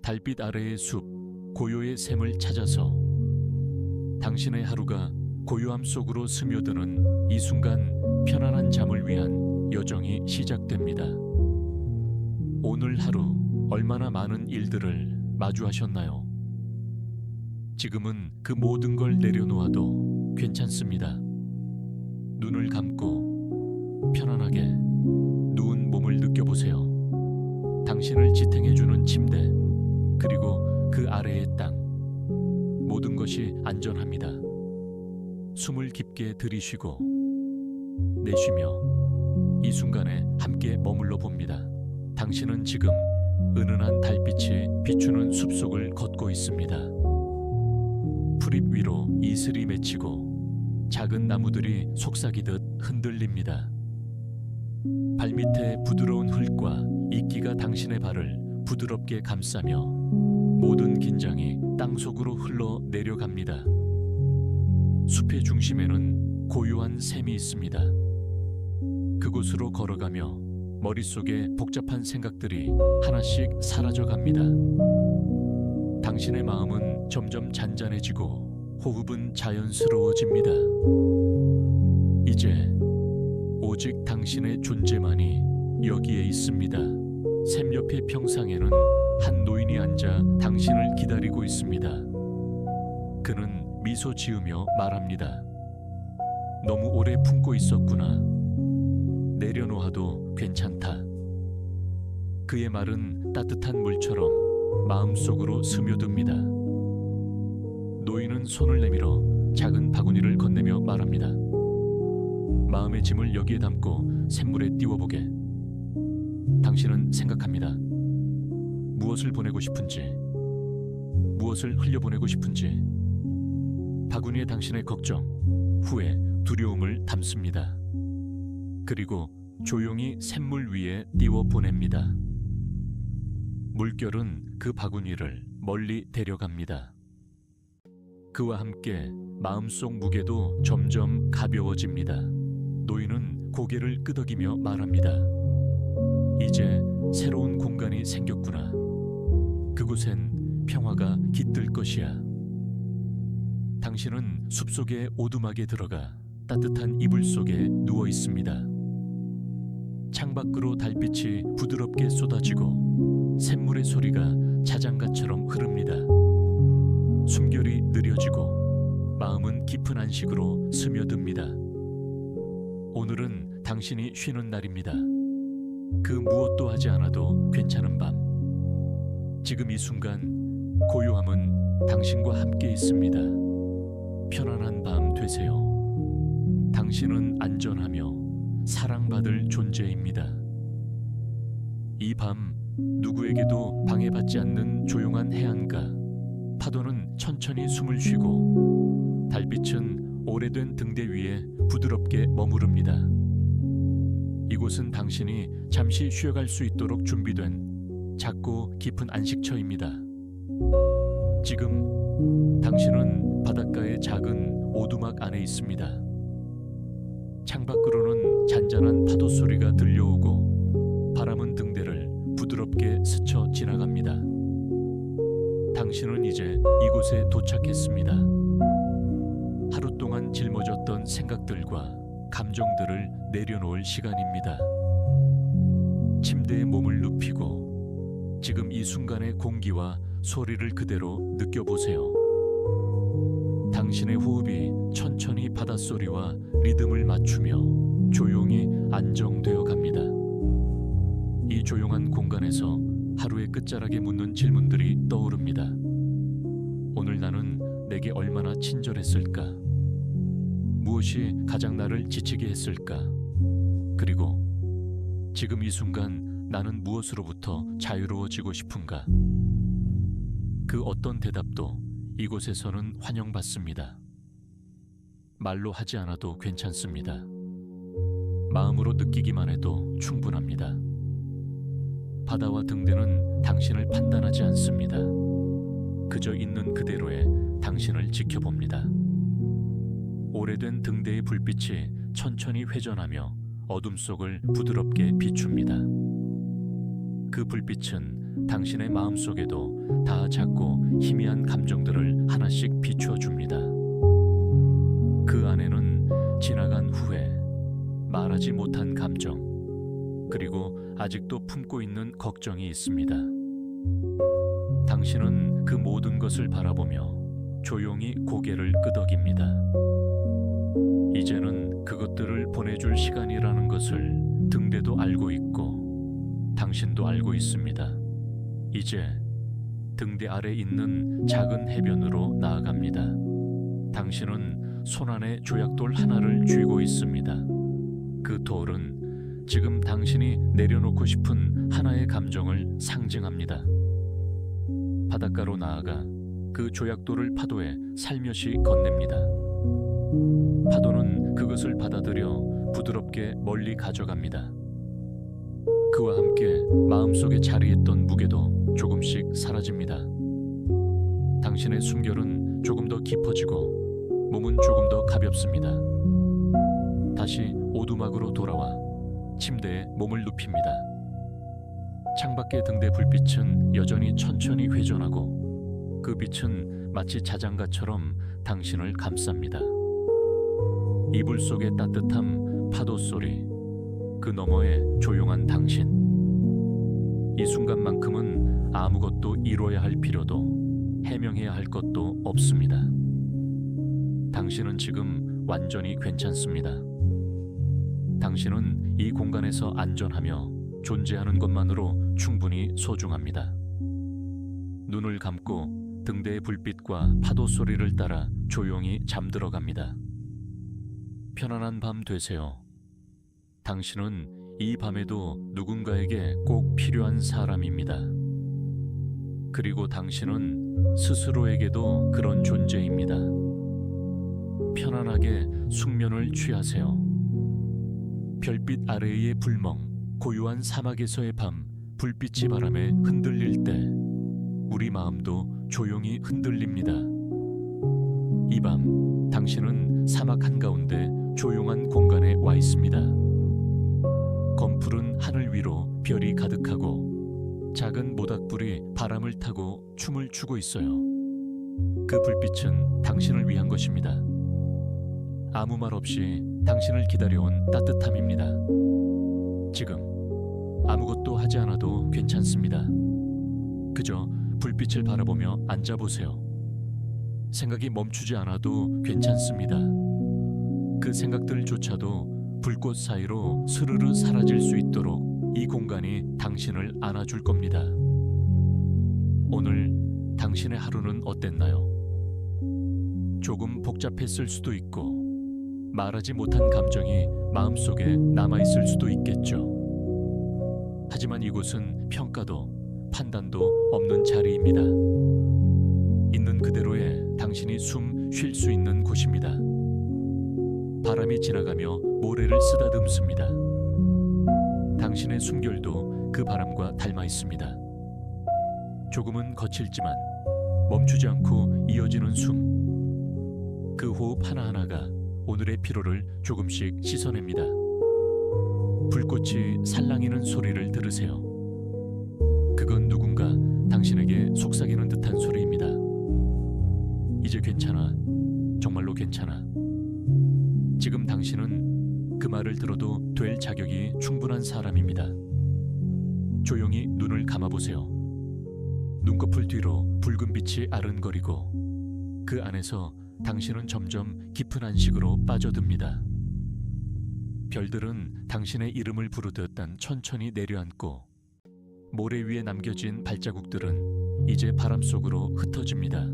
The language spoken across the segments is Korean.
달빛 아래의 숲, 고요의 샘을 찾아서 당신의 하루가 고요함 속으로 스며드는 이 순간 편안한 잠을 위한 여정이 시작됩니다. 오늘 하루 얼마나 많은 일들을 마주하셨나요? 지금은 그 모든 걸 내려놓아도 괜찮습니다. 눈을 감고 편안하게 누운 몸을 느껴보세요. 당신을 지탱해주는 침대, 그리고 그 아래의 땅, 모든 것이 안전합니다. 숨을 깊게 들이쉬고 내쉬며 이 순간에 함께 머물러 봅니다. 당신은 지금 은은한 달빛이 비추는 숲속을 걷고 있습니다. 풀잎 위로 이슬이 맺히고 작은 나무들이 속삭이듯 흔들립니다. 발밑에 부드러운 흙과 이끼가 당신의 발을 부드럽게 감싸며 모든 긴장이 땅속으로 흘러 내려갑니다. 숲의 중심에는 고요한 샘이 있습니다. 그곳으로 걸어가며 머릿속에 복잡한 생각들이 하나씩 사라져갑니다. 당신의 마음은 점점 잔잔해지고 호흡은 자연스러워집니다. 이제 오직 당신의 존재만이 여기에 있습니다. 샘 옆의 평상에는 한 노인이 앉아 당신을 기다리고 있습니다. 그는 미소 지으며 말합니다. 너무 오래 품고 있었구나. 내려놓아도 괜찮다. 그의 말은 따뜻한 물처럼 마음속으로 스며듭니다. 노인은 손을 내밀어 작은 바구니를 건네며 말합니다. 마음의 짐을 여기에 담고 샘물에 띄워보게. 당신은 생각합니다. 무엇을 보내고 싶은지, 무엇을 흘려보내고 싶은지. 바구니에 당신의 걱정, 후회, 두려움을 담습니다. 그리고 조용히 샘물 위에 띄워 보냅니다. 물결은 그 바구니를 멀리 데려갑니다. 그와 함께 마음속 무게도 점점 가벼워집니다. 노인은 고개를 끄덕이며 말합니다. 이제 새로운 공간이 생겼구나. 그곳엔 평화가 깃들 것이야. 당신은 숲속의 오두막에 들어가 따뜻한 이불 속에 누워 있습니다. 창밖으로 달빛이 부드럽게 쏟아지고 샘물의 소리가 자장가처럼 흐릅니다. 숨결이 느려지고 마음은 깊은 안식으로 스며듭니다. 오늘은 당신이 쉬는 날입니다. 그 무엇도 하지 않아도 괜찮은 밤. 지금 이 순간 고요함은 당신과 함께 있습니다. 편안한 밤 되세요. 당신은 안전하며 사랑받을 존재입니다. 이 밤 누구에게도 방해받지 않는 조용한 해안가. 파도는 천천히 숨을 쉬고 달빛은 오래된 등대 위에 부드럽게 머무릅니다. 이곳은 당신이 잠시 쉬어갈 수 있도록 준비된 작고 깊은 안식처입니다. 지금 당신은 바닷가의 작은 오두막 안에 있습니다. 창밖으로는 잔잔한 파도 소리가 들려오고 바람은 등대를 부드럽게 스쳐 지나갑니다. 당신은 이제 이곳에 도착했습니다. 하루 동안 짊어졌던 생각들과 감정들을 내려놓을 시간입니다. 침대에 몸을 눕히고 지금 이 순간의 공기와 소리를 그대로 느껴보세요. 당신의 호흡이 천천히 바닷소리와 리듬을 맞추며 조용히 안정되어 갑니다. 이 조용한 공간에서 하루의 끝자락에 묻는 질문들이 떠오릅니다. 오늘 나는 내게 얼마나 친절했을까? 무엇이 가장 나를 지치게 했을까? 그리고 지금 이 순간 나는 무엇으로부터 자유로워지고 싶은가? 그 어떤 대답도 이곳에서는 환영받습니다. 말로 하지 않아도 괜찮습니다. 마음으로 느끼기만 해도 충분합니다. 바다와 등대는 당신을 판단하지 않습니다. 그저 있는 그대로의 당신을 지켜봅니다. 오래된 등대의 불빛이 천천히 회전하며 어둠 속을 부드럽게 비춥니다. 그 불빛은 당신의 마음속에도 다 작고 희미한 감정들을 하나씩 비추어 줍니다. 그 안에는 지나간 후회, 말하지 못한 감정, 그리고 아직도 품고 있는 걱정이 있습니다. 당신은 그 모든 것을 바라보며 조용히 고개를 끄덕입니다. 이제는 그것들을 보내줄 시간이라는 것을 등대도 알고 있고 당신도 알고 있습니다. 이제 등대 아래 있는 작은 해변으로 나아갑니다. 당신은 손안에 조약돌 하나를 쥐고 있습니다. 그 돌은 지금 당신이 내려놓고 싶은 하나의 감정을 상징합니다. 바닷가로 나아가 그 조약돌을 파도에 살며시 건넵니다. 파도는 그것을 받아들여 부드럽게 멀리 가져갑니다. 그와 함께 마음속에 자리했던 무게도 조금씩 사라집니다. 당신의 숨결은 조금 더 깊어지고 몸은 조금 더 가볍습니다. 다시 오두막으로 돌아와 침대에 몸을 눕힙니다. 창밖의 등대 불빛은 여전히 천천히 회전하고 그 빛은 마치 자장가처럼 당신을 감쌉니다. 이불 속의 따뜻함, 파도 소리, 그 너머의 조용한 당신. 이 순간만큼은 아무것도 이뤄야 할 필요도 해명해야 할 것도 없습니다. 당신은 지금 완전히 괜찮습니다. 당신은 이 공간에서 안전하며 존재하는 것만으로 충분히 소중합니다. 눈을 감고 등대의 불빛과 파도 소리를 따라 조용히 잠들어갑니다. 편안한 밤 되세요. 당신은 이 밤에도 누군가에게 꼭 필요한 사람입니다. 그리고 당신은 스스로에게도 그런 존재입니다. 편안하게 숙면을 취하세요. 별빛 아래의 불멍, 고요한 사막에서의 밤, 불빛이 바람에 흔들릴 때 우리 마음도 조용히 흔들립니다. 이 밤 당신은 사막 한가운데 조용한 공간에 와 있습니다. 검푸른 하늘 위로 별이 가득하고 작은 모닥불이 바람을 타고 춤을 추고 있어요. 그 불빛은 당신을 위한 것입니다. 아무 말 없이 당신을 기다려온 따뜻함입니다. 지금 아무것도 하지 않아도 괜찮습니다. 그저 불빛을 바라보며 앉아보세요. 생각이 멈추지 않아도 괜찮습니다. 그 생각들조차도 불꽃 사이로 스르르 사라질 수 있도록 이 공간이 당신을 안아줄 겁니다. 오늘 당신의 하루는 어땠나요? 조금 복잡했을 수도 있고 말하지 못한 감정이 마음속에 남아있을 수도 있겠죠. 하지만 이곳은 평가도 판단도 없는 자리입니다. 있는 그대로의 당신이 숨 쉴 수 있는 곳입니다. 바람이 지나가며 모래를 쓰다듬습니다. 당신의 숨결도 그 바람과 닮아 있습니다. 조금은 거칠지만 멈추지 않고 이어지는 숨. 그 호흡 하나하나가 오늘의 피로를 조금씩 씻어냅니다. 불꽃이 살랑이는 소리를 들으세요. 그건 누군가 당신에게 속삭이는 듯한 소리입니다. 이제 괜찮아. 정말로 괜찮아. 지금 당신은 그 말을 들어도 될 자격이 충분한 사람입니다. 조용히 눈을 감아보세요. 눈꺼풀 뒤로 붉은 빛이 아른거리고 그 안에서 당신은 점점 깊은 안식으로 빠져듭니다. 별들은 당신의 이름을 부르듯 천천히 내려앉고 모래 위에 남겨진 발자국들은 이제 바람 속으로 흩어집니다.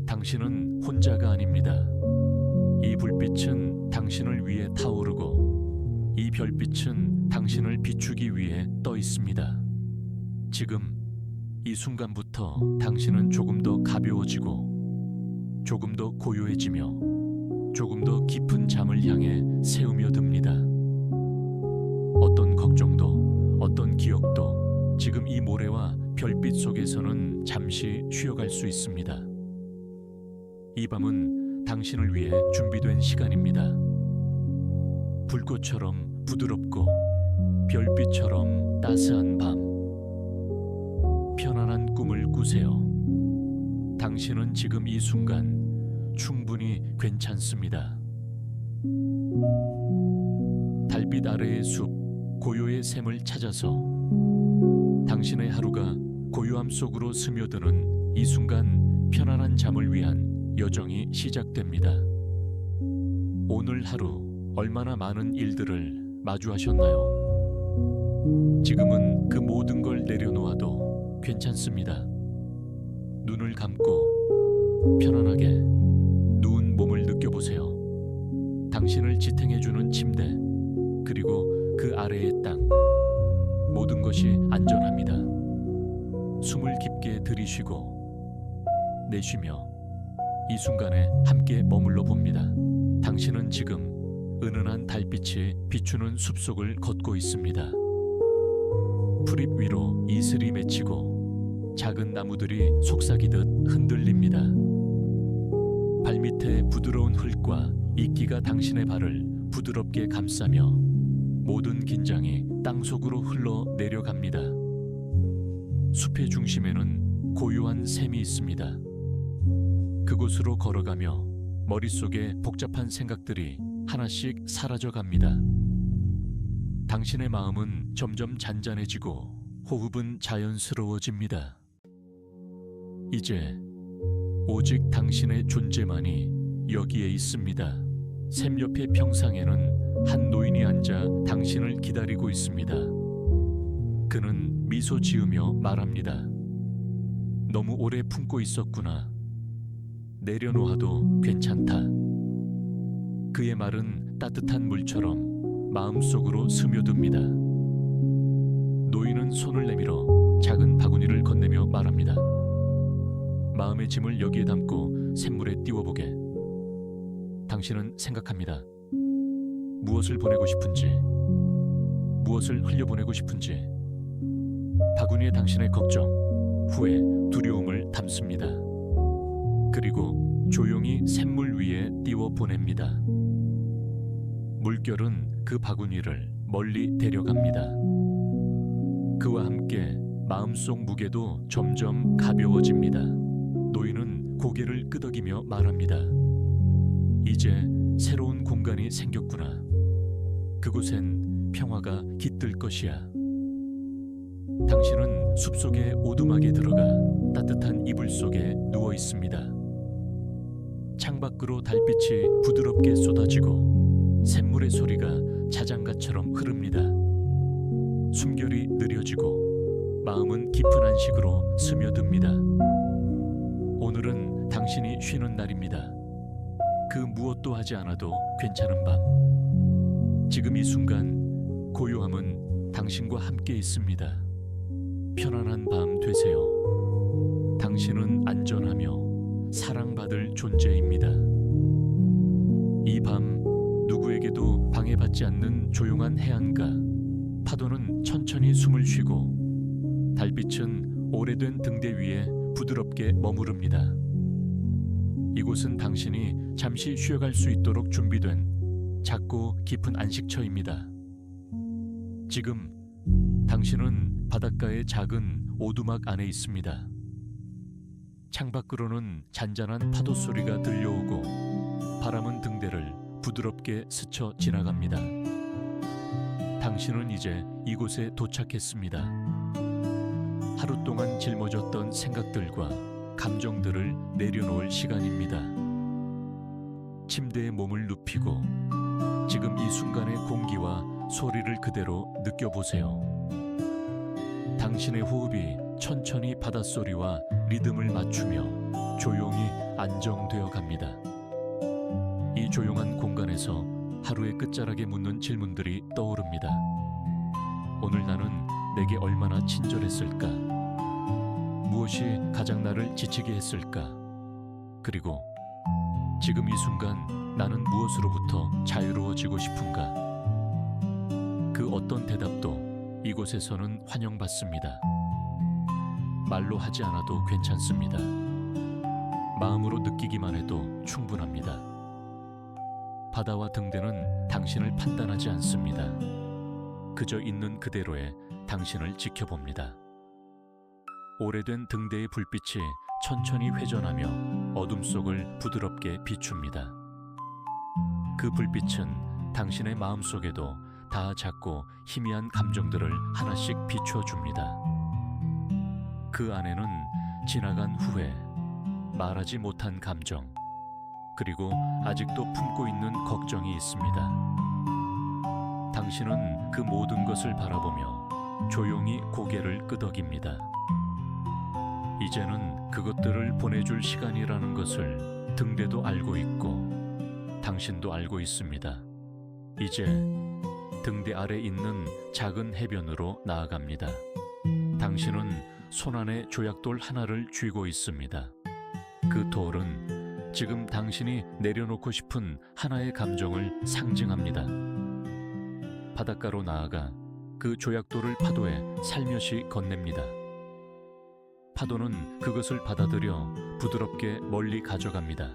당신은 혼자가 아닙니다. 이 불빛은 당신을 위해 타오르고 이 별빛은 당신을 비추기 위해 떠 있습니다. 지금 이 순간부터 당신은 조금 더 가벼워지고 조금 더 고요해지며 조금 더 깊은 잠을 향해 새우며 듭니다. 어떤 걱정도 어떤 기억도 지금 이 모래와 별빛 속에서는 잠시 쉬어갈 수 있습니다. 이 밤은 당신을 위해 준비된 시간입니다. 불꽃처럼 부드럽고 별빛처럼 따스한 밤. 편안한 꿈을 꾸세요. 당신은 지금 이 순간 충분히 괜찮습니다. 달빛 아래의 숲, 고요의 샘을 찾아서 당신의 하루가 고요함 속으로 스며드는 이 순간 편안한 잠을 위한 여정이 시작됩니다. 오늘 하루 얼마나 많은 일들을 마주하셨나요? 지금은 그 모든 걸 내려놓아도 괜찮습니다. 눈을 감고 편안하게 누운 몸을 느껴보세요. 당신을 지탱해주는 침대, 그리고 그 아래의 땅, 모든 것이 안전합니다. 숨을 깊게 들이쉬고 내쉬며 이 순간에 함께 머물러 봅니다. 당신은 지금 은은한 달빛이 비추는 숲속을 걷고 있습니다. 풀잎 위로 이슬이 맺히고 작은 나무들이 속삭이듯 흔들립니다. 발밑에 부드러운 흙과 이끼가 당신의 발을 부드럽게 감싸며 모든 긴장이 땅속으로 흘러 내려갑니다. 숲의 중심에는 고요한 샘이 있습니다. 그곳으로 걸어가며 머릿속에 복잡한 생각들이 하나씩 사라져갑니다. 당신의 마음은 점점 잔잔해지고 호흡은 자연스러워집니다. 이제 오직 당신의 존재만이 여기에 있습니다. 샘 옆의 평상에는 한 노인이 앉아 당신을 기다리고 있습니다. 그는 미소 지으며 말합니다. 너무 오래 품고 있었구나. 내려놓아도 괜찮다. 그의 말은 따뜻한 물처럼 마음속으로 스며듭니다. 노인은 손을 내밀어 작은 바구니를 건네며 말합니다. 마음의 짐을 여기에 담고 샘물에 띄워보게. 당신은 생각합니다. 무엇을 보내고 싶은지, 무엇을 흘려보내고 싶은지. 바구니에 당신의 걱정, 후회, 두려움을 담습니다. 그리고 조용히 샘물 위에 띄워 보냅니다. 물결은 그 바구니를 멀리 데려갑니다. 그와 함께 마음속 무게도 점점 가벼워집니다. 노인은 고개를 끄덕이며 말합니다. 이제 새로운 공간이 생겼구나. 그곳엔 평화가 깃들 것이야. 당신은 숲속의 오두막에 들어가 따뜻한 이불 속에 누워 있습니다. 창밖으로 달빛이 부드럽게 쏟아지고 샘물의 소리가 자장가처럼 흐릅니다. 숨결이 느려지고 마음은 깊은 안식으로 스며듭니다. 오늘은 당신이 쉬는 날입니다. 그 무엇도 하지 않아도 괜찮은 밤. 지금 이 순간 고요함은 당신과 함께 있습니다. 편안한 밤 되세요. 당신은 안전하며 사랑받을 존재입니다. 이 밤 누구에게도 방해받지 않는 조용한 해안가. 파도는 천천히 숨을 쉬고 달빛은 오래된 등대 위에 부드럽게 머무릅니다. 이곳은 당신이 잠시 쉬어갈 수 있도록 준비된 작고 깊은 안식처입니다. 지금 당신은 바닷가의 작은 오두막 안에 있습니다. 창밖으로는 잔잔한 파도 소리가 들려오고 바람은 등대를 부드럽게 스쳐 지나갑니다. 당신은 이제 이곳에 도착했습니다. 하루 동안 짊어졌던 생각들과 감정들을 내려놓을 시간입니다. 침대에 몸을 눕히고 지금 이 순간의 공기와 소리를 그대로 느껴보세요. 당신의 호흡이 천천히 바닷소리와 리듬을 맞추며 조용히 안정되어 갑니다. 이 조용한 공간에서 하루의 끝자락에 묻는 질문들이 떠오릅니다. 오늘 나는 내게 얼마나 친절했을까? 무엇이 가장 나를 지치게 했을까? 그리고 지금 이 순간 나는 무엇으로부터 자유로워지고 싶은가? 그 어떤 대답도 이곳에서는 환영받습니다. 말로 하지 않아도 괜찮습니다. 마음으로 느끼기만 해도 충분합니다. 바다와 등대는 당신을 판단하지 않습니다. 그저 있는 그대로의 당신을 지켜봅니다. 오래된 등대의 불빛이 천천히 회전하며 어둠 속을 부드럽게 비춥니다. 그 불빛은 당신의 마음속에도 다 작고 희미한 감정들을 하나씩 비춰줍니다. 그 안에는 지나간 후회, 말하지 못한 감정, 그리고 아직도 품고 있는 걱정이 있습니다. 당신은 그 모든 것을 바라보며 조용히 고개를 끄덕입니다. 이제는 그것들을 보내줄 시간이라는 것을 등대도 알고 있고 당신도 알고 있습니다. 이제 등대 아래 있는 작은 해변으로 나아갑니다. 당신은 손안에 조약돌 하나를 쥐고 있습니다. 그 돌은 지금 당신이 내려놓고 싶은 하나의 감정을 상징합니다. 바닷가로 나아가 그 조약돌을 파도에 살며시 건넵니다. 파도는 그것을 받아들여 부드럽게 멀리 가져갑니다.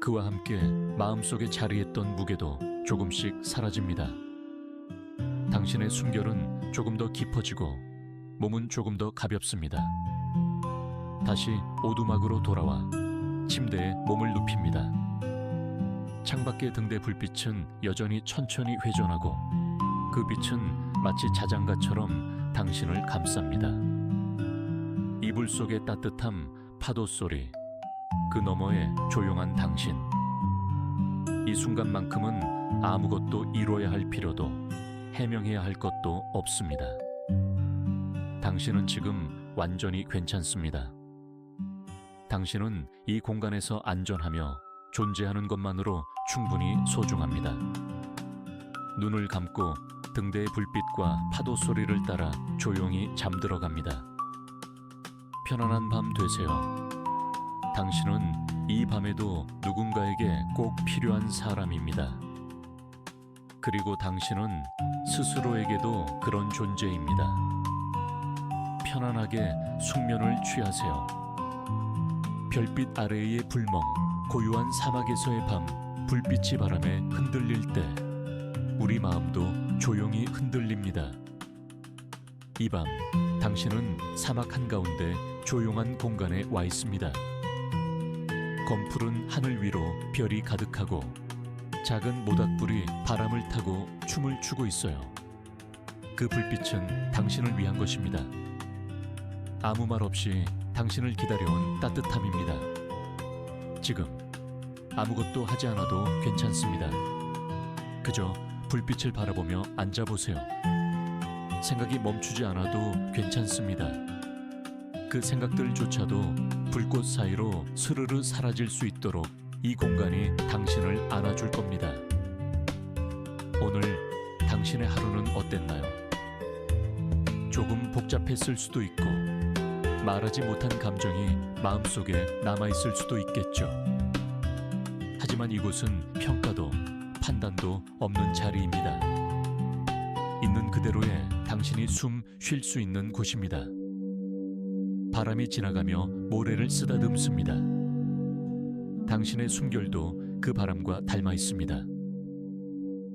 그와 함께 마음속에 자리했던 무게도 조금씩 사라집니다. 당신의 숨결은 조금 더 깊어지고 몸은 조금 더 가볍습니다. 다시 오두막으로 돌아와 침대에 몸을 눕힙니다. 창밖의 등대 불빛은 여전히 천천히 회전하고 그 빛은 마치 자장가처럼 당신을 감쌉니다. 이불 속의 따뜻함, 파도 소리, 그 너머의 조용한 당신. 이 순간만큼은 아무것도 이뤄야 할 필요도 해명해야 할 것도 없습니다. 당신은 지금 완전히 괜찮습니다. 당신은 이 공간에서 안전하며 존재하는 것만으로 충분히 소중합니다. 눈을 감고 등대의 불빛과 파도 소리를 따라 조용히 잠들어갑니다. 편안한 밤 되세요. 당신은 이 밤에도 누군가에게 꼭 필요한 사람입니다. 그리고 당신은 스스로에게도 그런 존재입니다. 편안하게 숙면을 취하세요. 별빛 아래의 불멍, 고요한 사막에서의 밤, 불빛이 바람에 흔들릴 때 우리 마음도 조용히 흔들립니다. 이 밤 당신은 사막 한가운데 조용한 공간에 와 있습니다. 검푸른 하늘 위로 별이 가득하고 작은 모닥불이 바람을 타고 춤을 추고 있어요. 그 불빛은 당신을 위한 것입니다. 아무 말 없이 당신을 기다려온 따뜻함입니다. 지금 아무것도 하지 않아도 괜찮습니다. 그저 불빛을 바라보며 앉아보세요. 생각이 멈추지 않아도 괜찮습니다. 그 생각들조차도 불꽃 사이로 스르르 사라질 수 있도록 이 공간이 당신을 안아줄 겁니다. 오늘 당신의 하루는 어땠나요? 조금 복잡했을 수도 있고 말하지 못한 감정이 마음속에 남아있을 수도 있겠죠. 하지만 이곳은 평가도 판단도 없는 자리입니다. 있는 그대로의 당신이 숨 쉴 수 있는 곳입니다. 바람이 지나가며 모래를 쓰다듬습니다. 당신의 숨결도 그 바람과 닮아 있습니다.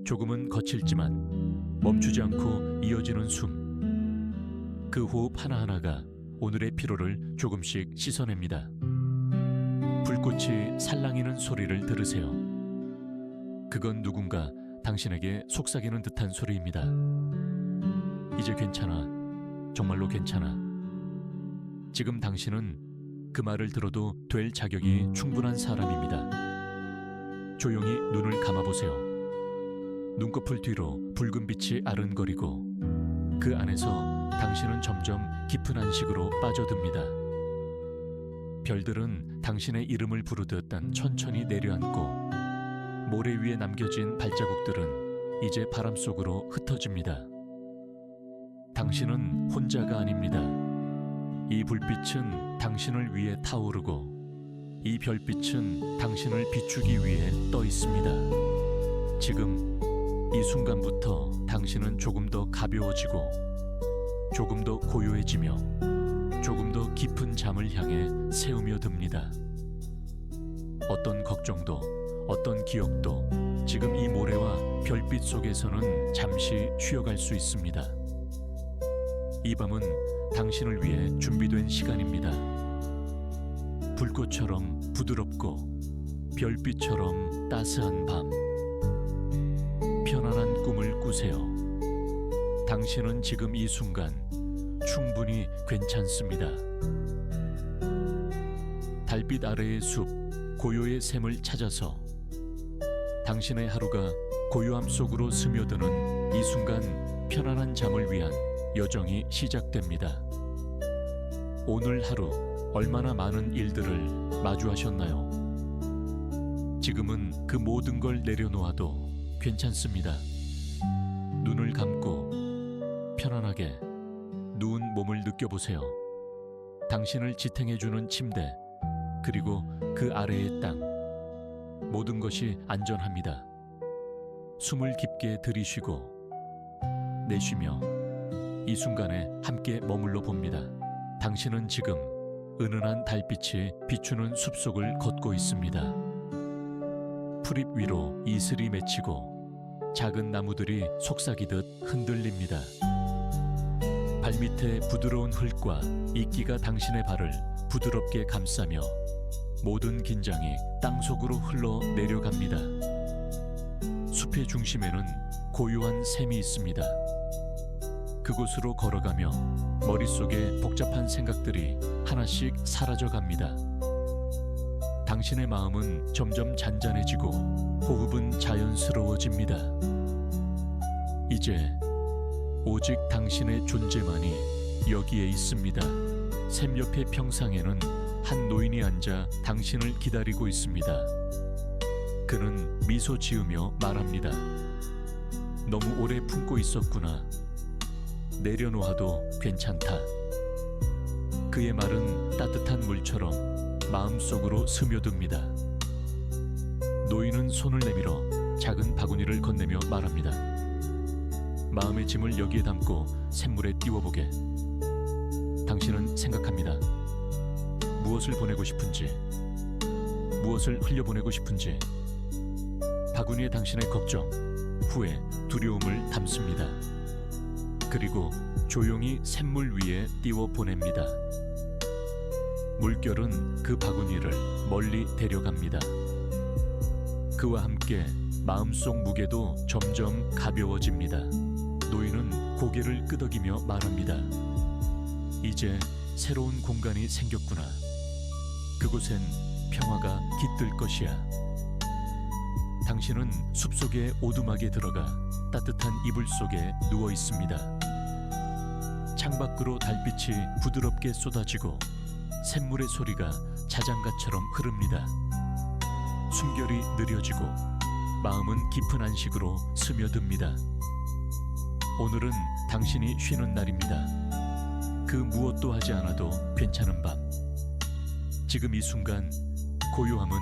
조금은 거칠지만 멈추지 않고 이어지는 숨. 그 호흡 하나하나가 오늘의 피로를 조금씩 씻어냅니다. 불꽃이 살랑이는 소리를 들으세요. 그건 누군가 당신에게 속삭이는 듯한 소리입니다. 이제 괜찮아. 정말로 괜찮아. 지금 당신은 그 말을 들어도 될 자격이 충분한 사람입니다. 조용히 눈을 감아보세요. 눈꺼풀 뒤로 붉은 빛이 아른거리고 그 안에서 당신은 점점 깊은 안식으로 빠져듭니다. 별들은 당신의 이름을 부르듯 천천히 내려앉고 모래 위에 남겨진 발자국들은 이제 바람 속으로 흩어집니다. 당신은 혼자가 아닙니다. 이 불빛은 당신을 위해 타오르고 이 별빛은 당신을 비추기 위해 떠 있습니다. 지금 이 순간부터 당신은 조금 더 가벼워지고 조금 더 고요해지며 조금 더 깊은 잠을 향해 새우며 듭니다. 어떤 걱정도 어떤 기억도 지금 이 모래와 별빛 속에서는 잠시 쉬어갈 수 있습니다. 이 밤은 당신을 위해 준비된 시간입니다. 불꽃처럼 부드럽고 별빛처럼 따스한 밤. 편안한 꿈을 꾸세요. 당신은 지금 이 순간 충분히 괜찮습니다. 달빛 아래의 숲, 고요의 샘을 찾아서 당신의 하루가 고요함 속으로 스며드는 이 순간 편안한 잠을 위한 여정이 시작됩니다. 오늘 하루 얼마나 많은 일들을 마주하셨나요? 지금은 그 모든 걸 내려놓아도 괜찮습니다. 눈을 감고 편안하게 누운 몸을 느껴보세요. 당신을 지탱해주는 침대, 그리고 그 아래의 땅, 모든 것이 안전합니다. 숨을 깊게 들이쉬고 내쉬며 이 순간에 함께 머물러 봅니다. 당신은 지금 은은한 달빛이 비추는 숲속을 걷고 있습니다. 풀잎 위로 이슬이 맺히고 작은 나무들이 속삭이듯 흔들립니다. 발밑에 부드러운 흙과 이끼가 당신의 발을 부드럽게 감싸며 모든 긴장이 땅속으로 흘러 내려갑니다. 숲의 중심에는 고요한 샘이 있습니다. 그곳으로 걸어가며 머릿속에 복잡한 생각들이 하나씩 사라져갑니다. 당신의 마음은 점점 잔잔해지고 호흡은 자연스러워집니다. 이제 오직 당신의 존재만이 여기에 있습니다. 샘 옆의 평상에는 한 노인이 앉아 당신을 기다리고 있습니다. 그는 미소 지으며 말합니다. 너무 오래 품고 있었구나. 내려놓아도 괜찮다. 그의 말은 따뜻한 물처럼 마음속으로 스며듭니다. 노인은 손을 내밀어 작은 바구니를 건네며 말합니다. 마음의 짐을 여기에 담고 샘물에 띄워보게. 당신은 생각합니다. 무엇을 보내고 싶은지, 무엇을 흘려보내고 싶은지. 바구니에 당신의 걱정, 후회, 두려움을 담습니다. 그리고 조용히 샘물 위에 띄워 보냅니다. 물결은 그 바구니를 멀리 데려갑니다. 그와 함께 마음속 무게도 점점 가벼워집니다. 노인은 고개를 끄덕이며 말합니다. 이제 새로운 공간이 생겼구나. 그곳엔 평화가 깃들 것이야. 당신은 숲속의 오두막에 들어가 따뜻한 이불 속에 누워 있습니다. 창밖으로 달빛이 부드럽게 쏟아지고 샘물의 소리가 자장가처럼 흐릅니다. 숨결이 느려지고 마음은 깊은 안식으로 스며듭니다. 오늘은 당신이 쉬는 날입니다. 그 무엇도 하지 않아도 괜찮은 밤. 지금 이 순간 고요함은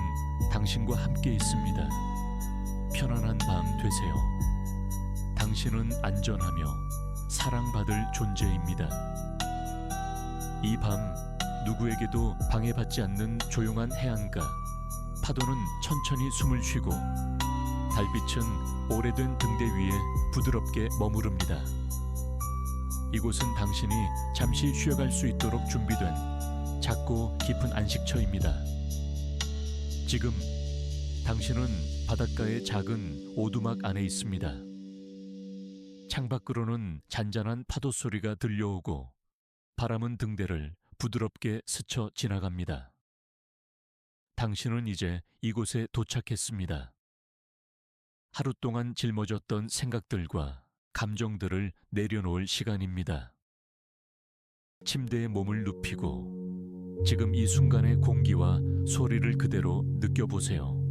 당신과 함께 있습니다. 편안한 밤 되세요. 당신은 안전하며 사랑받을 존재입니다. 이 밤 누구에게도 방해받지 않는 조용한 해안가. 파도는 천천히 숨을 쉬고 달빛은 오래된 등대 위에 부드럽게 머무릅니다. 이곳은 당신이 잠시 쉬어갈 수 있도록 준비된 작고 깊은 안식처입니다. 지금 당신은 바닷가의 작은 오두막 안에 있습니다. 창밖으로는 잔잔한 파도 소리가 들려오고 바람은 등대를 부드럽게 스쳐 지나갑니다. 당신은 이제 이곳에 도착했습니다. 하루 동안 짊어졌던 생각들과 감정들을 내려놓을 시간입니다. 침대에 몸을 눕히고 지금 이 순간의 공기와 소리를 그대로 느껴보세요.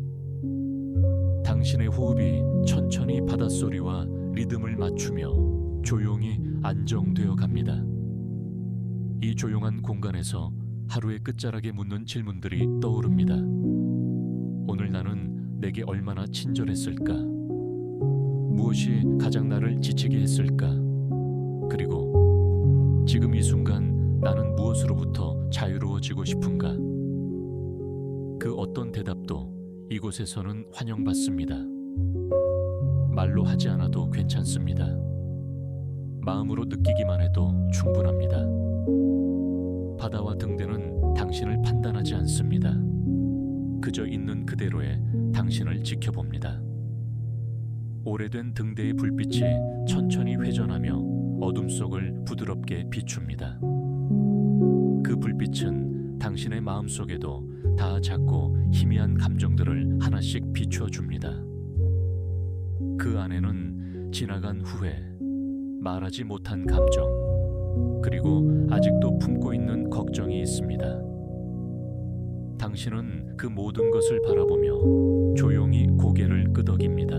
당신의 호흡이 천천히 바닷소리와 리듬을 맞추며 조용히 안정되어 갑니다. 이 조용한 공간에서 하루의 끝자락에 묻는 질문들이 떠오릅니다. 오늘 나는 내게 얼마나 친절했을까? 무엇이 가장 나를 지치게 했을까? 그리고 지금 이 순간 나는 무엇으로부터 자유로워지고 싶은가? 그 어떤 대답도 이곳에서는 환영받습니다. 말로 하지 않아도 괜찮습니다. 마음으로 느끼기만 해도 충분합니다. 바다와 등대는 당신을 판단하지 않습니다. 그저 있는 그대로의 당신을 지켜봅니다. 오래된 등대의 불빛이 천천히 회전하며 어둠 속을 부드럽게 비춥니다. 그 불빛은 당신의 마음속에도 다 작고 희미한 감정들을 하나씩 비추어 줍니다. 그 안에는 지나간 후회, 말하지 못한 감정, 그리고 아직도 품고 있는 걱정이 있습니다. 당신은 그 모든 것을 바라보며 조용히 고개를 끄덕입니다.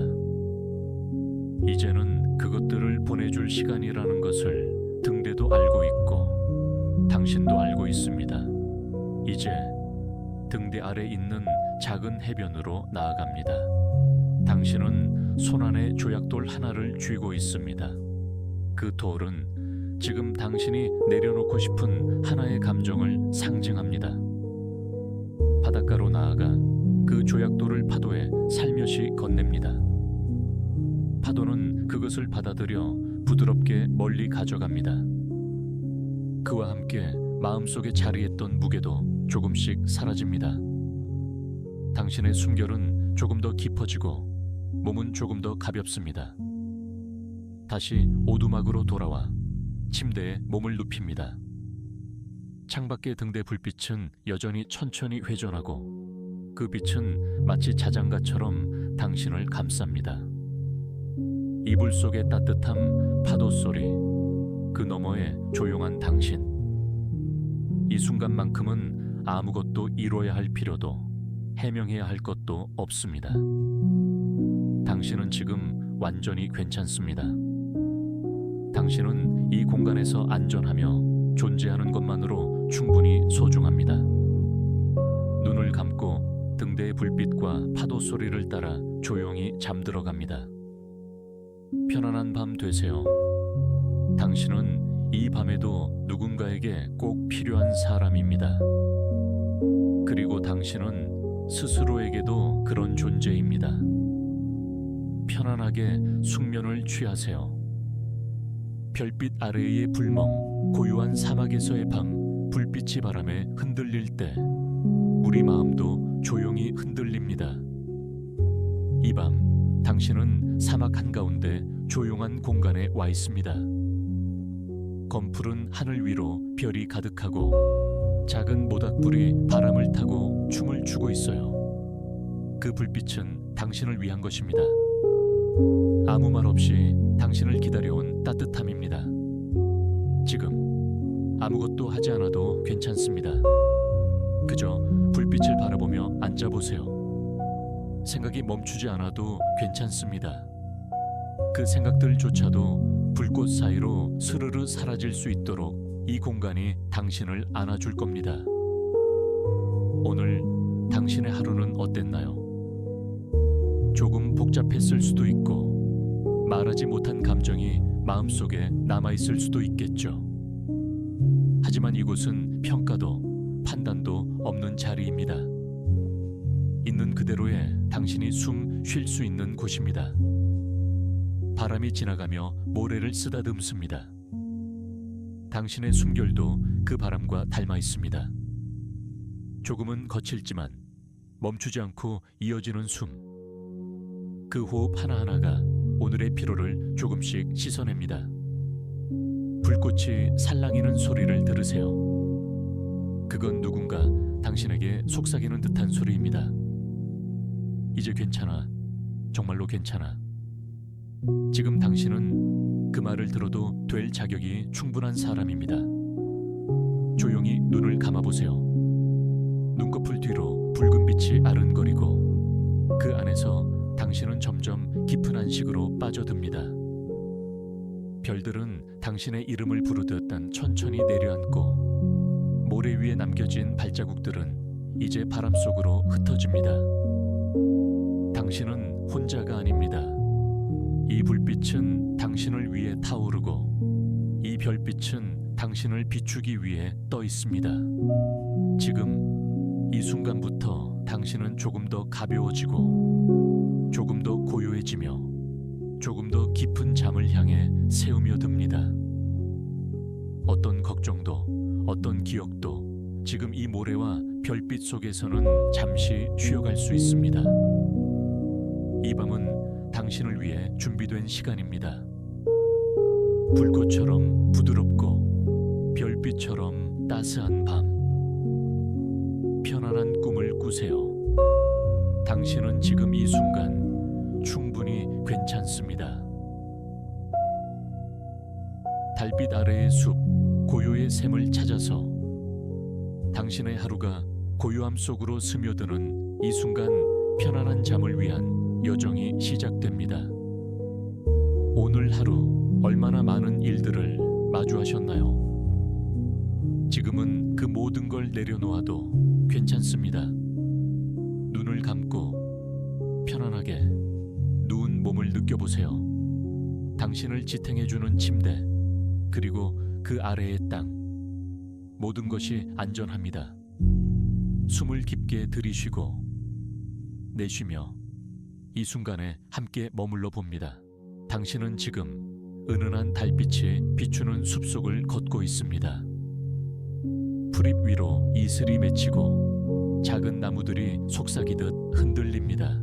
이제는 그것들을 보내줄 시간이라는 것을 등대도 알고 있고 당신도 알고 있습니다. 이제 등대 아래 있는 작은 해변으로 나아갑니다. 당신은 손안에 조약돌 하나를 쥐고 있습니다. 그 돌은 지금 당신이 내려놓고 싶은 하나의 감정을 상징합니다. 바닷가로 나아가 그 조약돌을 파도에 살며시 건넵니다. 파도는 그것을 받아들여 부드럽게 멀리 가져갑니다. 그와 함께 마음속에 자리했던 무게도 조금씩 사라집니다. 당신의 숨결은 조금 더 깊어지고 몸은 조금 더 가볍습니다. 다시 오두막으로 돌아와 침대에 몸을 눕힙니다. 창밖의 등대 불빛은 여전히 천천히 회전하고 그 빛은 마치 자장가처럼 당신을 감쌉니다. 이불 속의 따뜻함, 파도 소리, 그 너머의 조용한 당신. 이 순간만큼은 아무것도 이뤄야 할 필요도 해명해야 할 것도 없습니다. 당신은 지금 완전히 괜찮습니다. 당신은 이 공간에서 안전하며 존재하는 것만으로 충분히 소중합니다. 눈을 감고 등대의 불빛과 파도 소리를 따라 조용히 잠들어갑니다. 편안한 밤 되세요. 당신은 이 밤에도 누군가에게 꼭 필요한 사람입니다. 그리고 당신은 스스로에게도 그런 존재입니다. 편안하게 숙면을 취하세요. 별빛 아래의 불멍, 고요한 사막에서의 밤, 불빛이 바람에 흔들릴 때 우리 마음도 조용히 흔들립니다. 이 밤 당신은 사막 한가운데 조용한 공간에 와 있습니다. 검푸른 하늘 위로 별이 가득하고 작은 모닥불이 바람을 타고 춤을 추고 있어요. 그 불빛은 당신을 위한 것입니다. 아무 말 없이 당신을 기다려온 따뜻함입니다. 지금 아무것도 하지 않아도 괜찮습니다. 그저 불빛을 바라보며 앉아보세요. 생각이 멈추지 않아도 괜찮습니다. 그 생각들조차도 불꽃 사이로 스르르 사라질 수 있도록 이 공간이 당신을 안아줄 겁니다. 오늘 당신의 하루는 어땠나요? 조금 복잡했을 수도 있고 말하지 못한 감정이 마음속에 남아있을 수도 있겠죠. 하지만 이곳은 평가도 판단도 없는 자리입니다. 있는 그대로의 당신이 숨 쉴 수 있는 곳입니다. 바람이 지나가며 모래를 쓰다듬습니다. 당신의 숨결도 그 바람과 닮아 있습니다. 조금은 거칠지만 멈추지 않고 이어지는 숨. 그 호흡 하나하나가 오늘의 피로를 조금씩 씻어냅니다. 불꽃이 살랑이는 소리를 들으세요. 그건 누군가 당신에게 속삭이는 듯한 소리입니다. 이제 괜찮아. 정말로 괜찮아. 지금 당신은 그 말을 들어도 될 자격이 충분한 사람입니다. 조용히 눈을 감아보세요. 눈꺼풀 뒤로 붉은 빛이 아른거리고 그 안에서 당신은 점점 깊은 안식으로 빠져듭니다. 별들은 당신의 이름을 부르듯 천천히 내려앉고 모래 위에 남겨진 발자국들은 이제 바람 속으로 흩어집니다. 당신은 혼자가 아닙니다. 이 불빛은 당신을 위해 타오르고 이 별빛은 당신을 비추기 위해 떠 있습니다. 지금 이 순간부터 당신은 조금 더 가벼워지고 조금 더 고요해지며 조금 더 깊은 잠을 향해 새우며 듭니다. 어떤 걱정도 어떤 기억도 지금 이 모래와 별빛 속에서는 잠시 쉬어갈 수 있습니다. 이 밤은 당신을 위해 준비된 시간입니다. 불꽃처럼 부드럽고 별빛처럼 따스한 밤. 편안한 꿈을 꾸세요. 당신은 지금 이 순간 충분히 괜찮습니다. 달빛 아래의 숲, 고요의 샘을 찾아서 당신의 하루가 고요함 속으로 스며드는 이 순간 편안한 잠을 위한 여정이 시작됩니다. 오늘 하루 얼마나 많은 일들을 마주하셨나요? 지금은 그 모든 걸 내려놓아도 괜찮습니다. 눈을 감고 편안하게 누운 몸을 느껴보세요. 당신을 지탱해주는 침대, 그리고 그 아래의 땅, 모든 것이 안전합니다. 숨을 깊게 들이쉬고 내쉬며 이 순간에 함께 머물러 봅니다. 당신은 지금 은은한 달빛이 비추는 숲속을 걷고 있습니다. 풀잎 위로 이슬이 맺히고 작은 나무들이 속삭이듯 흔들립니다.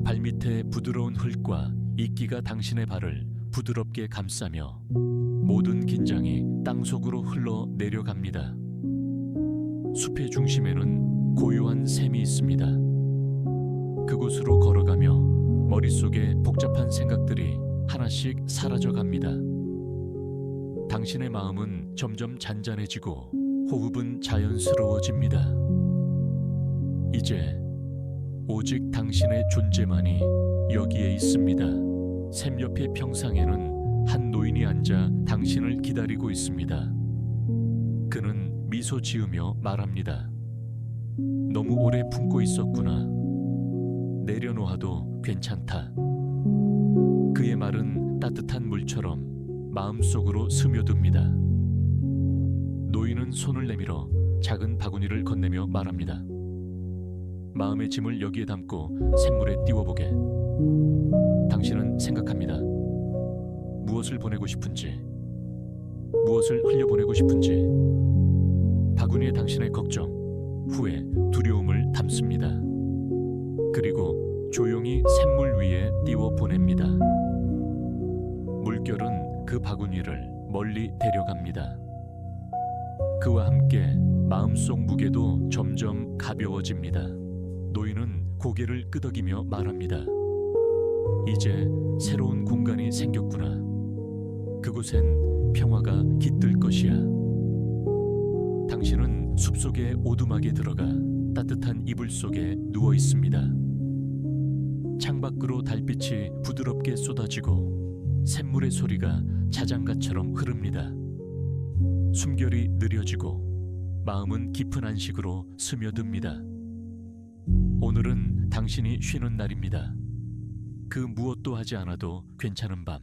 발밑에 부드러운 흙과 이끼가 당신의 발을 부드럽게 감싸며 모든 긴장이 땅속으로 흘러 내려갑니다. 숲의 중심에는 고요한 샘이 있습니다. 그곳으로 걸어가며 머릿속에 복잡한 생각들이 하나씩 사라져갑니다. 당신의 마음은 점점 잔잔해지고 호흡은 자연스러워집니다. 이제 오직 당신의 존재만이 여기에 있습니다. 샘 옆의 평상에는 한 노인이 앉아 당신을 기다리고 있습니다. 그는 미소 지으며 말합니다. 너무 오래 품고 있었구나. 내려놓아도 괜찮다. 그의 말은 따뜻한 물처럼 마음속으로 스며듭니다. 노인은 손을 내밀어 작은 바구니를 건네며 말합니다. 마음의 짐을 여기에 담고 샘물에 띄워보게. 당신은 생각합니다. 무엇을 보내고 싶은지, 무엇을 흘려보내고 싶은지. 바구니에 당신의 걱정, 후회, 두려움을 담습니다. 그리고 조용히 샘물 위에 띄워 보냅니다. 물결은 그 바구니를 멀리 데려갑니다. 그와 함께 마음속 무게도 점점 가벼워집니다. 노인은 고개를 끄덕이며 말합니다. 이제 새로운 공간이 생겼구나. 그곳엔 평화가 깃들 것이야. 당신은 숲속의 오두막에 들어가 따뜻한 이불 속에 누워 있습니다. 창밖으로 달빛이 부드럽게 쏟아지고 샘물의 소리가 자장가처럼 흐릅니다. 숨결이 느려지고 마음은 깊은 안식으로 스며듭니다. 오늘은 당신이 쉬는 날입니다. 그 무엇도 하지 않아도 괜찮은 밤.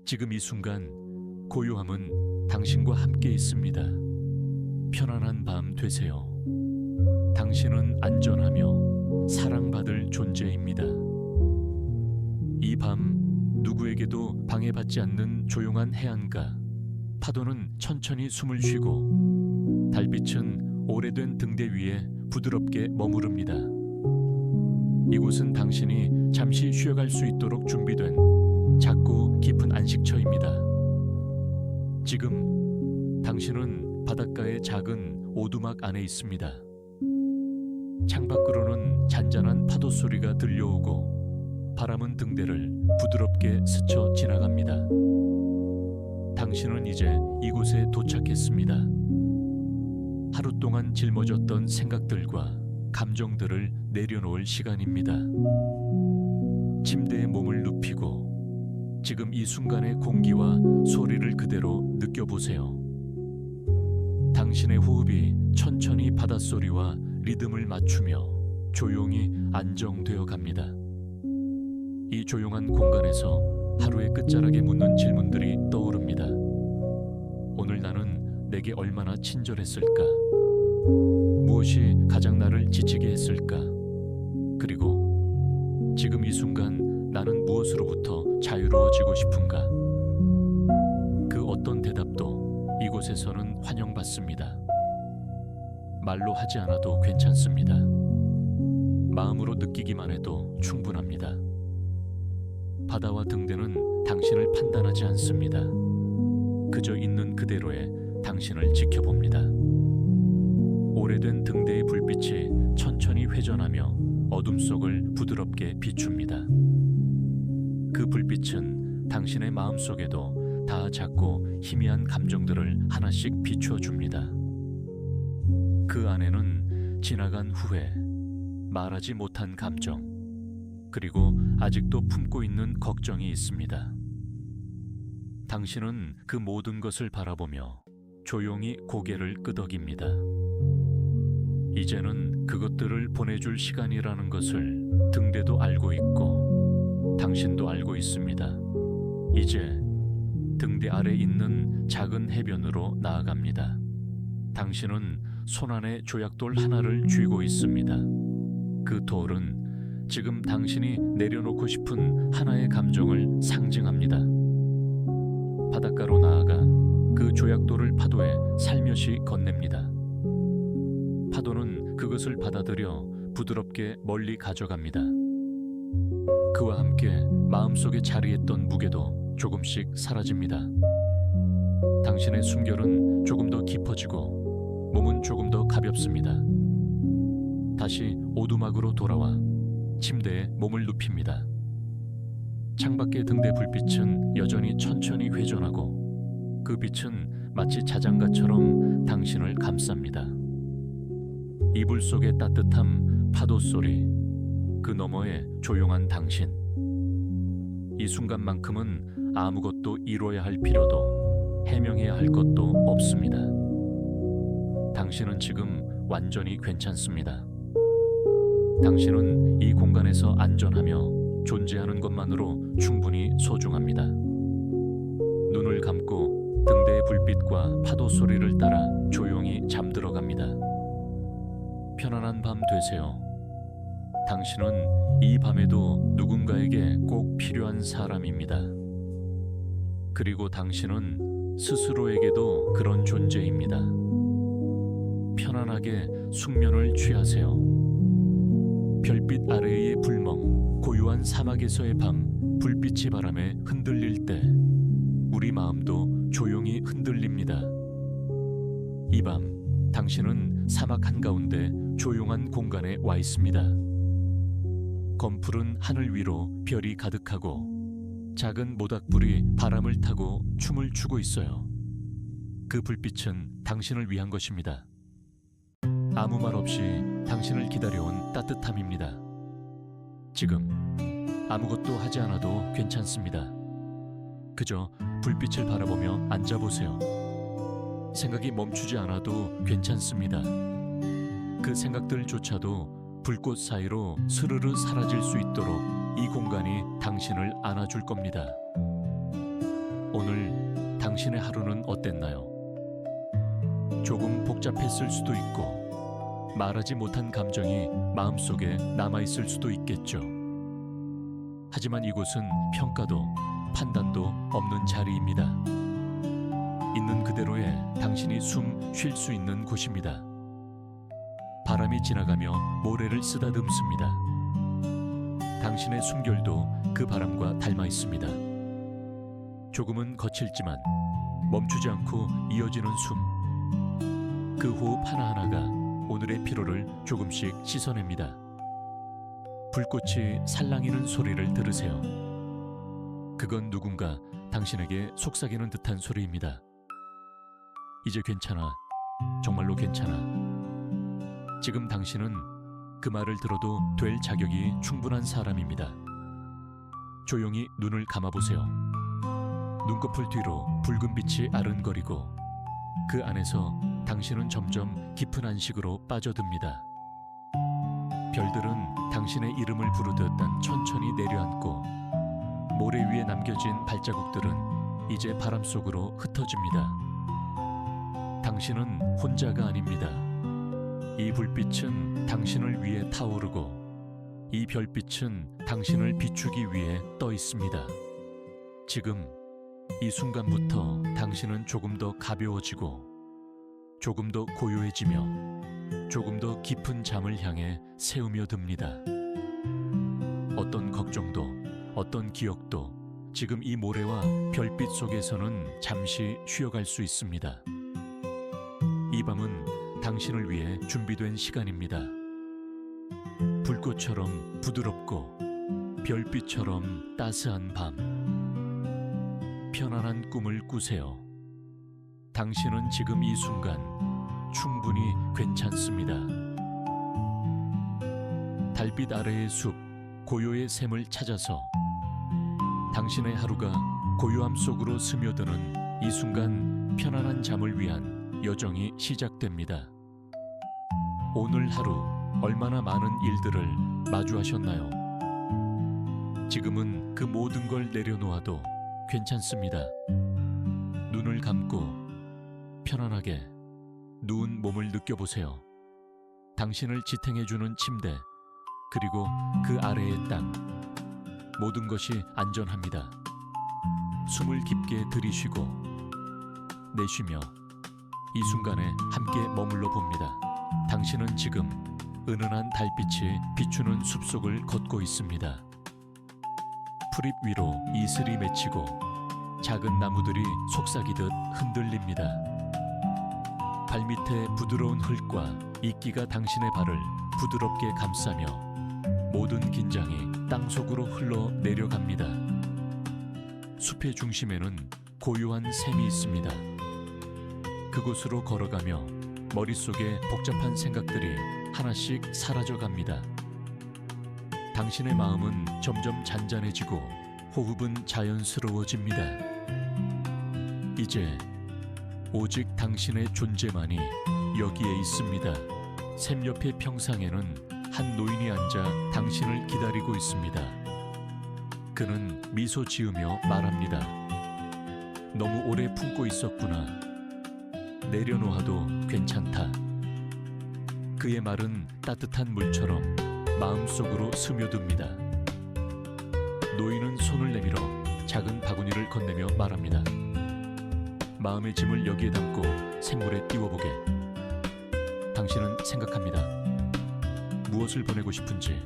지금 이 순간 고요함은 당신과 함께 있습니다. 편안한 밤 되세요. 당신은 안전하며 사랑받을 존재입니다. 이 밤 누구에게도 방해받지 않는 조용한 해안가. 파도는 천천히 숨을 쉬고 달빛은 오래된 등대 위에 부드럽게 머무릅니다. 이곳은 당신이 잠시 쉬어갈 수 있도록 준비된 작고 깊은 안식처입니다. 지금 당신은 바닷가의 작은 오두막 안에 있습니다. 창밖으로는 잔잔한 파도 소리가 들려오고 바람은 등대를 부드럽게 스쳐 지나갑니다. 당신은 이제 이곳에 도착했습니다. 하루 동안 짊어졌던 생각들과 감정들을 내려놓을 시간입니다. 침대에 몸을 눕히고 지금 이 순간의 공기와 소리를 그대로 느껴보세요. 당신의 호흡이 천천히 바닷소리와 리듬을 맞추며 조용히 안정되어 갑니다. 이 조용한 공간에서 하루의 끝자락에 묻는 질문들이 떠오릅니다. 오늘 나는 내게 얼마나 친절했을까? 무엇이 가장 나를 지치게 했을까? 그리고 지금 이 순간 나는 무엇으로부터 자유로워지고 싶은가? 그 어떤 대답도 이곳에서는 같습니다. 말로 하지 않아도 괜찮습니다. 마음으로 느끼기만 해도 충분합니다. 바다와 등대는 당신을 판단하지 않습니다. 그저 있는 그대로의 당신을 지켜봅니다. 오래된 등대의 불빛이 천천히 회전하며 어둠 속을 부드럽게 비춥니다. 그 불빛은 당신의 마음속에도 다 작고 희미한 감정들을 하나씩 비춰줍니다. 그 안에는 지나간 후회, 말하지 못한 감정, 그리고 아직도 품고 있는 걱정이 있습니다. 당신은 그 모든 것을 바라보며 조용히 고개를 끄덕입니다. 이제는 그것들을 보내줄 시간이라는 것을 등대도 알고 있고 당신도 알고 있습니다. 이제 등대 아래 있는 작은 해변으로 나아갑니다. 당신은 손안에 조약돌 하나를 쥐고 있습니다. 그 돌은 지금 당신이 내려놓고 싶은 하나의 감정을 상징합니다. 바닷가로 나아가 그 조약돌을 파도에 살며시 건넵니다. 파도는 그것을 받아들여 부드럽게 멀리 가져갑니다. 그와 함께 마음속에 자리했던 무게도 조금씩 사라집니다. 당신의 숨결은 조금 더 깊어지고 몸은 조금 더 가볍습니다. 다시 오두막으로 돌아와 침대에 몸을 눕힙니다. 창밖의 등대 불빛은 여전히 천천히 회전하고 그 빛은 마치 자장가처럼 당신을 감쌉니다. 이불 속의 따뜻함, 파도 소리, 그 너머에 조용한 당신. 이 순간만큼은 아무것도 이뤄야 할 필요도 해명해야 할 것도 없습니다. 당신은 지금 완전히 괜찮습니다. 당신은 이 공간에서 안전하며 존재하는 것만으로 충분히 소중합니다. 눈을 감고 등대의 불빛과 파도 소리를 따라 조용히 잠들어갑니다. 편안한 밤 되세요. 당신은 이 밤에도 누군가에게 꼭 필요한 사람입니다. 그리고 당신은 스스로에게도 그런 존재입니다. 편안하게 숙면을 취하세요. 별빛 아래의 불멍, 고요한 사막에서의 밤, 불빛이 바람에 흔들릴 때 우리 마음도 조용히 흔들립니다. 이 밤 당신은 사막 한가운데 조용한 공간에 와 있습니다. 검푸른 하늘 위로 별이 가득하고 작은 모닥불이 바람을 타고 춤을 추고 있어요. 그 불빛은 당신을 위한 것입니다. 아무 말 없이 당신을 기다려온 따뜻함입니다. 지금 아무것도 하지 않아도 괜찮습니다. 그저 불빛을 바라보며 앉아보세요. 생각이 멈추지 않아도 괜찮습니다. 그 생각들조차도 불꽃 사이로 스르르 사라질 수 있도록 이 공간이 당신을 안아줄 겁니다. 오늘 당신의 하루는 어땠나요? 조금 복잡했을 수도 있고 말하지 못한 감정이 마음속에 남아있을 수도 있겠죠. 하지만 이곳은 평가도 판단도 없는 자리입니다. 있는 그대로의 당신이 숨 쉴 수 있는 곳입니다. 바람이 지나가며 모래를 쓰다듬습니다. 당신의 숨결도 그 바람과 닮아 있습니다. 조금은 거칠지만 멈추지 않고 이어지는 숨. 그 호흡 하나하나가 오늘의 피로를 조금씩 씻어냅니다. 불꽃이 살랑이는 소리를 들으세요. 그건 누군가 당신에게 속삭이는 듯한 소리입니다. 이제 괜찮아. 정말로 괜찮아. 지금 당신은 그 말을 들어도 될 자격이 충분한 사람입니다. 조용히 눈을 감아보세요. 눈꺼풀 뒤로 붉은 빛이 아른거리고 그 안에서 당신은 점점 깊은 안식으로 빠져듭니다. 별들은 당신의 이름을 부르듯 천천히 내려앉고 모래 위에 남겨진 발자국들은 이제 바람 속으로 흩어집니다. 당신은 혼자가 아닙니다. 이 불빛은 당신을 위해 타오르고 이 별빛은 당신을 비추기 위해 떠 있습니다. 지금 이 순간부터 당신은 조금 더 가벼워지고 조금 더 고요해지며 조금 더 깊은 잠을 향해 새우며 듭니다. 어떤 걱정도 어떤 기억도 지금 이 모래와 별빛 속에서는 잠시 쉬어갈 수 있습니다. 이 밤은 당신을 위해 준비된 시간입니다. 불꽃처럼 부드럽고 별빛처럼 따스한 밤. 편안한 꿈을 꾸세요. 당신은 지금 이 순간 충분히 괜찮습니다. 달빛 아래의 숲, 고요의 샘을 찾아서 당신의 하루가 고요함 속으로 스며드는 이 순간 편안한 잠을 위한 여정이 시작됩니다. 오늘 하루 얼마나 많은 일들을 마주하셨나요? 지금은 그 모든 걸 내려놓아도 괜찮습니다. 눈을 감고 편안하게 누운 몸을 느껴보세요. 당신을 지탱해주는 침대, 그리고 그 아래의 땅. 모든 것이 안전합니다. 숨을 깊게 들이쉬고 내쉬며 이 순간에 함께 머물러 봅니다. 당신은 지금 은은한 달빛이 비추는 숲속을 걷고 있습니다. 풀잎 위로 이슬이 맺히고 작은 나무들이 속삭이듯 흔들립니다. 발밑에 부드러운 흙과 이끼가 당신의 발을 부드럽게 감싸며 모든 긴장이 땅속으로 흘러 내려갑니다. 숲의 중심에는 고요한 샘이 있습니다. 그곳으로 걸어가며 머릿속에 복잡한 생각들이 하나씩 사라져갑니다. 당신의 마음은 점점 잔잔해지고 호흡은 자연스러워집니다. 이제 오직 당신의 존재만이 여기에 있습니다. 샘 옆의 평상에는 한 노인이 앉아 당신을 기다리고 있습니다. 그는 미소 지으며 말합니다. 너무 오래 품고 있었구나. 내려놓아도 괜찮다. 그의 말은 따뜻한 물처럼 마음속으로 스며듭니다. 노인은 손을 내밀어 작은 바구니를 건네며 말합니다. 마음의 짐을 여기에 담고 샘물에 띄워보게. 당신은 생각합니다. 무엇을 보내고 싶은지,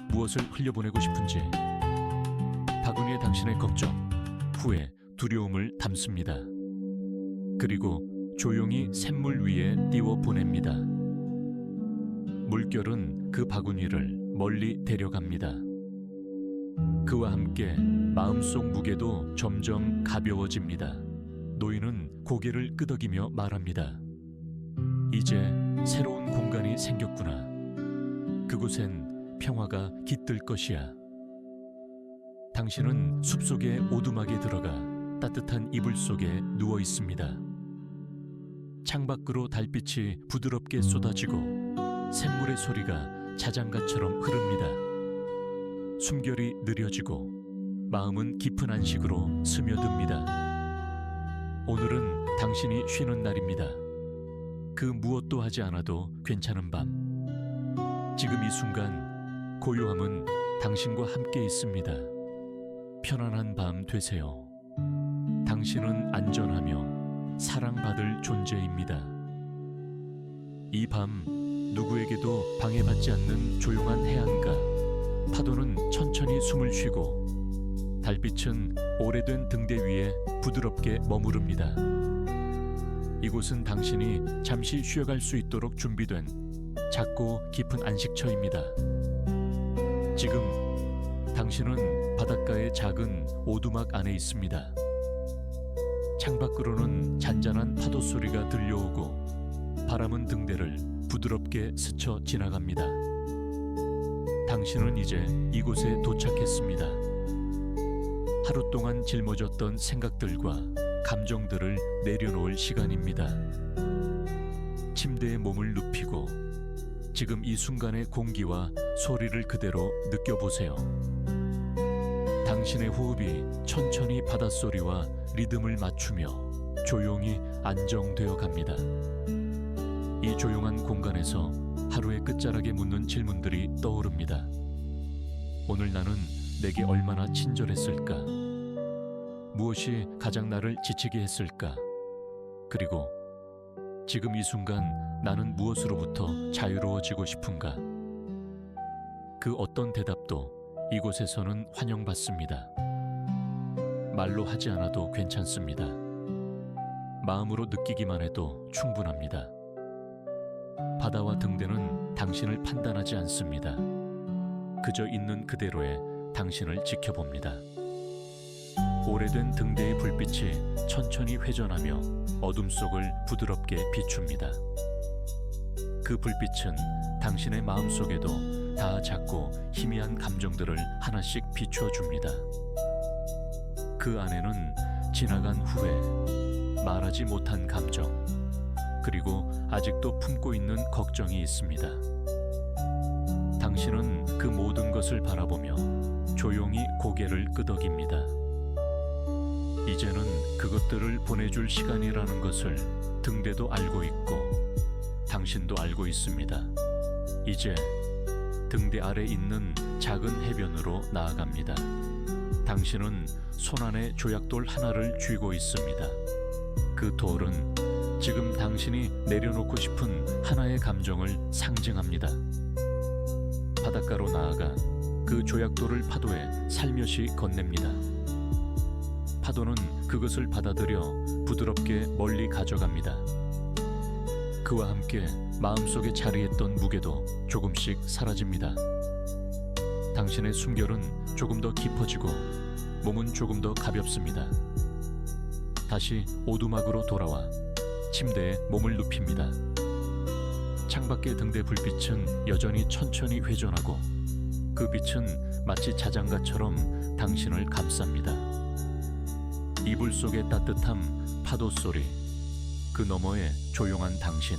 무엇을 흘려보내고 싶은지. 바구니에 당신의 걱정, 후회, 두려움을 담습니다. 그리고 조용히 샘물 위에 띄워 보냅니다. 물결은 그 바구니를 멀리 데려갑니다. 그와 함께 마음속 무게도 점점 가벼워집니다. 노인은 고개를 끄덕이며 말합니다. 이제 새로운 공간이 생겼구나. 그곳엔 평화가 깃들 것이야. 당신은 숲속의 오두막에 들어가 따뜻한 이불 속에 누워 있습니다. 창밖으로 달빛이 부드럽게 쏟아지고 샘물의 소리가 자장가처럼 흐릅니다. 숨결이 느려지고 마음은 깊은 안식으로 스며듭니다. 오늘은 당신이 쉬는 날입니다. 그 무엇도 하지 않아도 괜찮은 밤. 지금 이 순간 고요함은 당신과 함께 있습니다. 편안한 밤 되세요. 당신은 안전하며 사랑받을 존재입니다. 이 밤 누구에게도 방해받지 않는 조용한 해안가. 파도는 천천히 숨을 쉬고 달빛은 오래된 등대 위에 부드럽게 머무릅니다. 이곳은 당신이 잠시 쉬어갈 수 있도록 준비된 작고 깊은 안식처입니다. 지금 당신은 바닷가의 작은 오두막 안에 있습니다. 창밖으로는 잔잔한 파도 소리가 들려오고 바람은 등대를 부드럽게 스쳐 지나갑니다. 당신은 이제 이곳에 도착했습니다. 하루 동안 짊어졌던 생각들과 감정들을 내려놓을 시간입니다. 침대에 몸을 눕히고 지금 이 순간의 공기와 소리를 그대로 느껴보세요. 당신의 호흡이 천천히 바닷소리와 리듬을 맞추며 조용히 안정되어 갑니다. 이 조용한 공간에서 하루의 끝자락에 묻는 질문들이 떠오릅니다. 오늘 나는 내게 얼마나 친절했을까? 무엇이 가장 나를 지치게 했을까? 그리고 지금 이 순간 나는 무엇으로부터 자유로워지고 싶은가? 그 어떤 대답도 이곳에서는 환영받습니다. 말로 하지 않아도 괜찮습니다. 마음으로 느끼기만 해도 충분합니다. 바다와 등대는 당신을 판단하지 않습니다. 그저 있는 그대로의 당신을 지켜봅니다. 오래된 등대의 불빛이 천천히 회전하며 어둠 속을 부드럽게 비춥니다. 그 불빛은 당신의 마음속에도 다 작고 희미한 감정들을 하나씩 비추어줍니다. 그 안에는 지나간 후회, 말하지 못한 감정, 그리고 아직도 품고 있는 걱정이 있습니다. 당신은 그 모든 것을 바라보며 조용히 고개를 끄덕입니다. 이제는 그것들을 보내줄 시간이라는 것을 등대도 알고 있고 당신도 알고 있습니다. 이제 등대 아래 있는 작은 해변으로 나아갑니다. 당신은 손안에 조약돌 하나를 쥐고 있습니다. 그 돌은 지금 당신이 내려놓고 싶은 하나의 감정을 상징합니다. 바닷가로 나아가 그 조약돌을 파도에 살며시 건넵니다. 파도는 그것을 받아들여 부드럽게 멀리 가져갑니다. 그와 함께 마음속에 자리했던 무게도 조금씩 사라집니다. 당신의 숨결은 조금 더 깊어지고 몸은 조금 더 가볍습니다. 다시 오두막으로 돌아와 침대에 몸을 눕힙니다. 창밖의 등대 불빛은 여전히 천천히 회전하고 그 빛은 마치 자장가처럼 당신을 감쌉니다. 이불 속의 따뜻함, 파도 소리, 그 너머의 조용한 당신.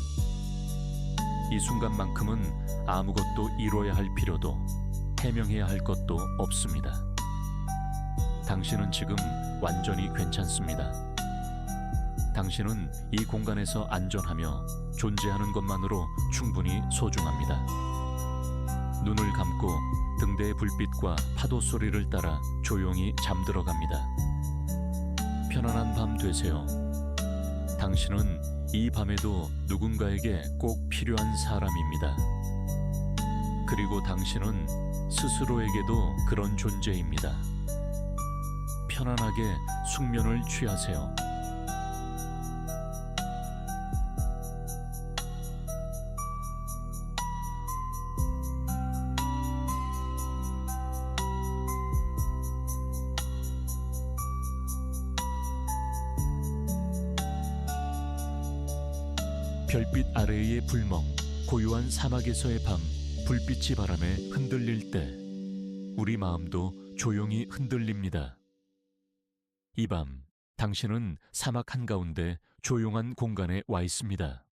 이 순간만큼은 아무것도 이뤄야 할 필요도 해명해야 할 것도 없습니다. 당신은 지금 완전히 괜찮습니다. 당신은 이 공간에서 안전하며 존재하는 것만으로 충분히 소중합니다. 눈을 감고 등대의 불빛과 파도 소리를 따라 조용히 잠들어갑니다. 편안한 밤 되세요. 당신은 이 밤에도 누군가에게 꼭 필요한 사람입니다. 그리고 당신은 스스로에게도 그런 존재입니다. 편안하게 숙면을 취하세요. 별빛 아래의 불멍, 고요한 사막에서의 밤, 불빛이 바람에 흔들릴 때 우리 마음도 조용히 흔들립니다. 이 밤 당신은 사막 한가운데 조용한 공간에 와 있습니다.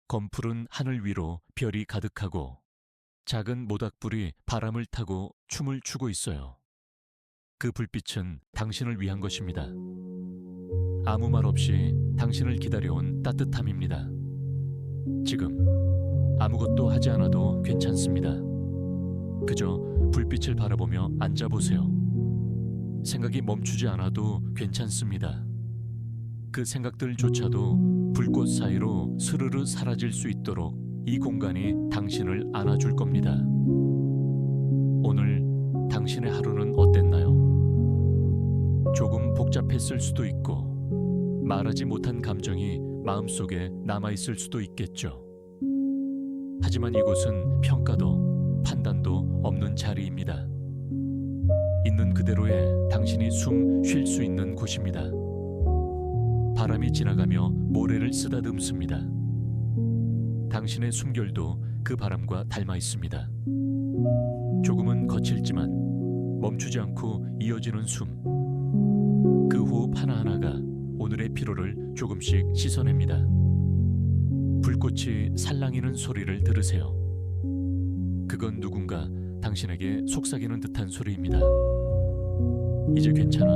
검푸른 하늘 위로 별이 가득하고 작은 모닥불이 바람을 타고 춤을 추고 있어요. 그 불빛은 당신을 위한 것입니다. 아무 말 없이 당신을 기다려온 따뜻함입니다. 지금 아무것도 하지 않아도 괜찮습니다. 그저 불빛을 바라보며 앉아보세요. 생각이 멈추지 않아도 괜찮습니다. 그 생각들조차도 불꽃 사이로 스르르 사라질 수 있도록 이 공간이 당신을 안아줄 겁니다. 오늘 당신의 하루는 어땠나요? 조금 복잡했을 수도 있고 말하지 못한 감정이 마음속에 남아있을 수도 있겠죠. 하지만 이곳은 평가도 판단도 없는 자리입니다. 있는 그대로의 당신이 숨 쉴 수 있는 곳입니다. 바람이 지나가며 모래를 쓰다듬습니다. 당신의 숨결도 그 바람과 닮아 있습니다. 조금은 거칠지만 멈추지 않고 이어지는 숨. 그 호흡 하나하나가 오늘의 피로를 조금씩 씻어냅니다. 불꽃이 살랑이는 소리를 들으세요. 그건 누군가 당신에게 속삭이는 듯한 소리입니다. 이제 괜찮아.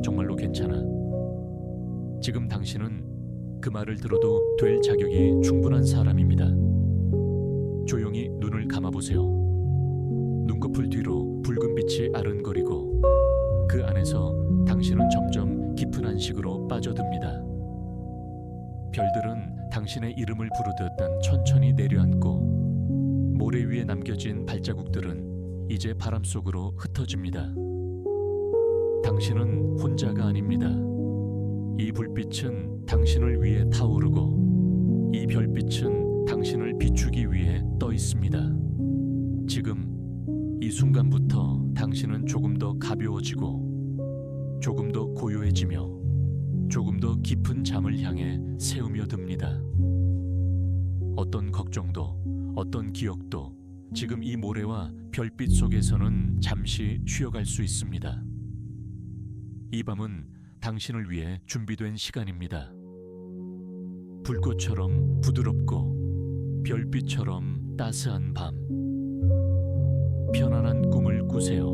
정말로 괜찮아. 지금 당신은 그 말을 들어도 될 자격이 충분한 사람입니다. 조용히 눈을 감아보세요. 눈꺼풀 뒤로 붉은 빛이 아른거리고 그 안에서 당신은 점점 깊은 안식으로 빠져듭니다. 별들은 당신의 이름을 부르듯 천천히 내려앉고 모래 위에 남겨진 발자국들은 이제 바람 속으로 흩어집니다. 당신은 혼자가 아닙니다. 이 불빛은 당신을 위해 타오르고 이 별빛은 당신을 비추기 위해 떠 있습니다. 지금 이 순간부터 당신은 조금 더 가벼워지고 조금 더 고요해지며 조금 더 깊은 잠을 향해 새우며 듭니다. 어떤 걱정도 어떤 기억도 지금 이 모래와 별빛 속에서는 잠시 쉬어갈 수 있습니다. 이 밤은 당신을 위해 준비된 시간입니다. 불꽃처럼 부드럽고 별빛처럼 따스한 밤. 편안한 꿈을 꾸세요.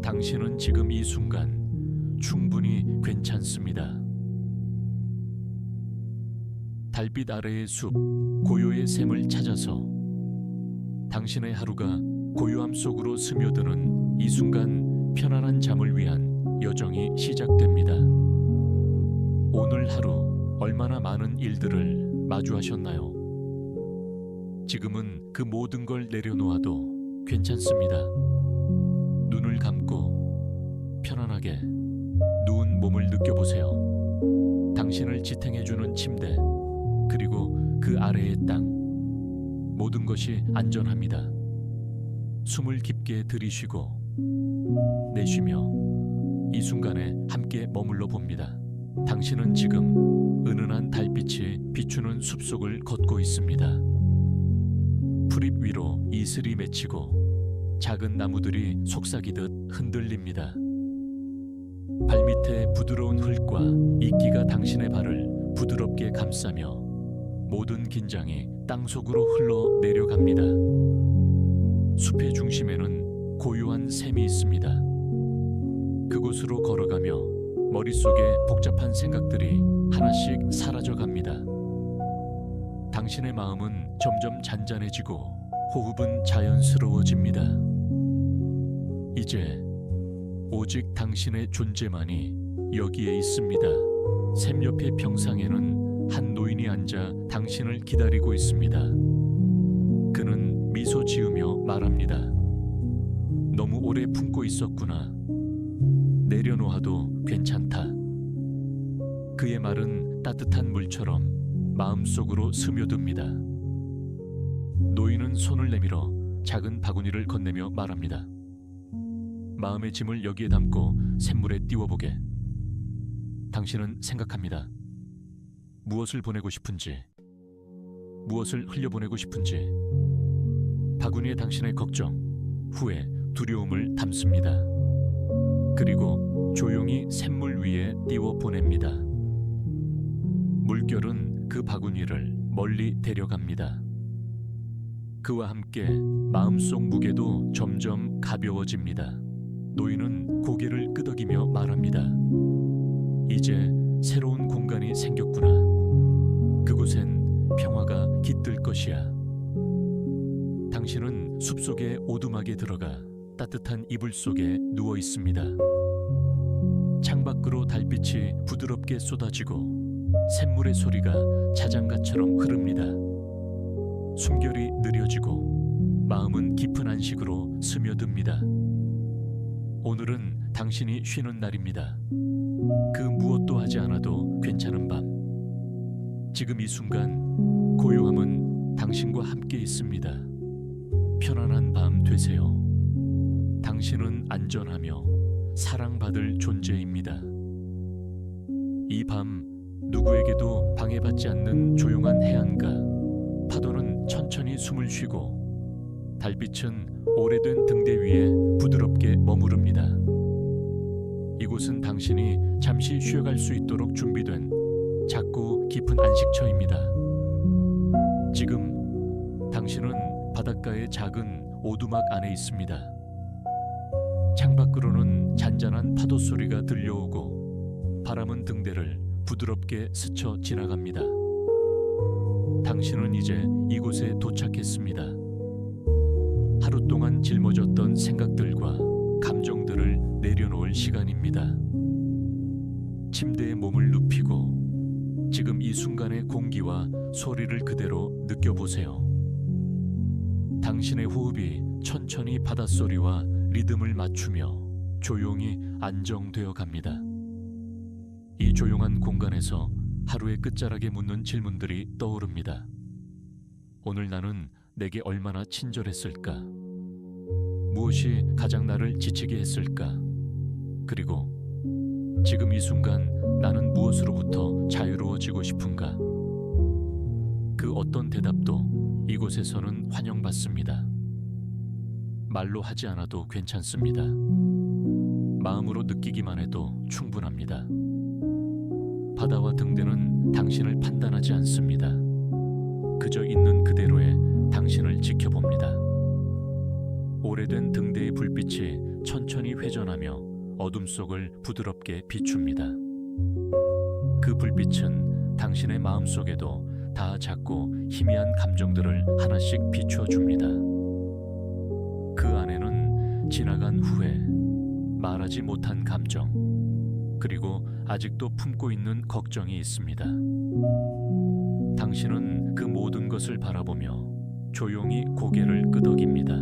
당신은 지금 이 순간 충분히 괜찮습니다. 달빛 아래의 숲, 고요의 샘을 찾아서 당신의 하루가 고요함 속으로 스며드는 이 순간 편안한 잠을 위한 여정이 시작됩니다. 오늘 하루 얼마나 많은 일들을 마주하셨나요? 지금은 그 모든 걸 내려놓아도 괜찮습니다. 눈을 감고 편안하게 누운 몸을 느껴보세요. 당신을 지탱해주는 침대, 그리고 그 아래의 땅, 모든 것이 안전합니다. 숨을 깊게 들이쉬고 내쉬며 이 순간에 함께 머물러 봅니다. 당신은 지금 은은한 달빛이 비추는 숲속을 걷고 있습니다. 풀잎 위로 이슬이 맺히고 작은 나무들이 속삭이듯 흔들립니다. 발밑에 부드러운 흙과 이끼가 당신의 발을 부드럽게 감싸며 모든 긴장이 땅속으로 흘러 내려갑니다. 숲의 중심에는 고요한 샘이 있습니다. 그곳으로 걸어가며 머릿속에 복잡한 생각들이 하나씩 사라져갑니다. 당신의 마음은 점점 잔잔해지고 호흡은 자연스러워집니다. 이제 오직 당신의 존재만이 여기에 있습니다. 샘 옆의 평상에는 한 노인이 앉아 당신을 기다리고 있습니다. 그는 미소 지으며 말합니다. 너무 오래 품고 있었구나. 내려놓아도 괜찮다. 그의 말은 따뜻한 물처럼 마음속으로 스며듭니다. 노인은 손을 내밀어 작은 바구니를 건네며 말합니다. 마음의 짐을 여기에 담고 샘물에 띄워보게. 당신은 생각합니다. 무엇을 보내고 싶은지, 무엇을 흘려보내고 싶은지. 바구니에 당신의 걱정, 후회, 두려움을 담습니다. 그리고 조용히 샘물 위에 띄워 보냅니다. 물결은 그 바구니를 멀리 데려갑니다. 그와 함께 마음속 무게도 점점 가벼워집니다. 노인은 고개를 끄덕이며 말합니다. 이제 새로운 공간이 생겼구나. 그곳엔 평화가 깃들 것이야. 당신은 숲속의 오두막에 들어가 따뜻한 이불 속에 누워 있습니다. 창밖으로 달빛이 부드럽게 쏟아지고 샘물의 소리가 자장가처럼 흐릅니다. 숨결이 느려지고 마음은 깊은 안식으로 스며듭니다. 오늘은 당신이 쉬는 날입니다. 그 무엇도 하지 않아도 괜찮은 밤. 지금 이 순간 고요함은 당신과 함께 있습니다. 편안한 밤 되세요. 당신은 안전하며 사랑받을 존재입니다. 이 밤 누구에게도 방해받지 않는 조용한 해안가, 파도는 천천히 숨을 쉬고 달빛은 오래된 등대 위에 부드럽게 머무릅니다. 이곳은 당신이 잠시 쉬어갈 수 있도록 준비된 작고 깊은 안식처입니다. 지금 당신은 바닷가의 작은 오두막 안에 있습니다. 창밖으로는 잔잔한 파도 소리가 들려오고 바람은 등대를 부드럽게 스쳐 지나갑니다. 당신은 이제 이곳에 도착했습니다. 하루 동안 짊어졌던 생각들과 감정들을 내려놓을 시간입니다. 침대에 몸을 눕히고 지금 이 순간의 공기와 소리를 그대로 느껴보세요. 당신의 호흡이 천천히 바닷소리와 리듬을 맞추며 조용히 안정되어 갑니다. 이 조용한 공간에서 하루의 끝자락에 묻는 질문들이 떠오릅니다. 오늘 나는 내게 얼마나 친절했을까? 무엇이 가장 나를 지치게 했을까? 그리고 지금 이 순간 나는 무엇으로부터 자유로워지고 싶은가? 그 어떤 대답도 이곳에서는 환영받습니다. 말로 하지 않아도 괜찮습니다. 마음으로 느끼기만 해도 충분합니다. 바다와 등대는 당신을 판단하지 않습니다. 그저 있는 그대로의 당신을 지켜봅니다. 오래된 등대의 불빛이 천천히 회전하며 어둠 속을 부드럽게 비춥니다. 그 불빛은 당신의 마음속에도 다 작고 희미한 감정들을 하나씩 비춰줍니다. 그 안에는 지나간 후회, 말하지 못한 감정, 그리고 아직도 품고 있는 걱정이 있습니다. 당신은 그 모든 것을 바라보며 조용히 고개를 끄덕입니다.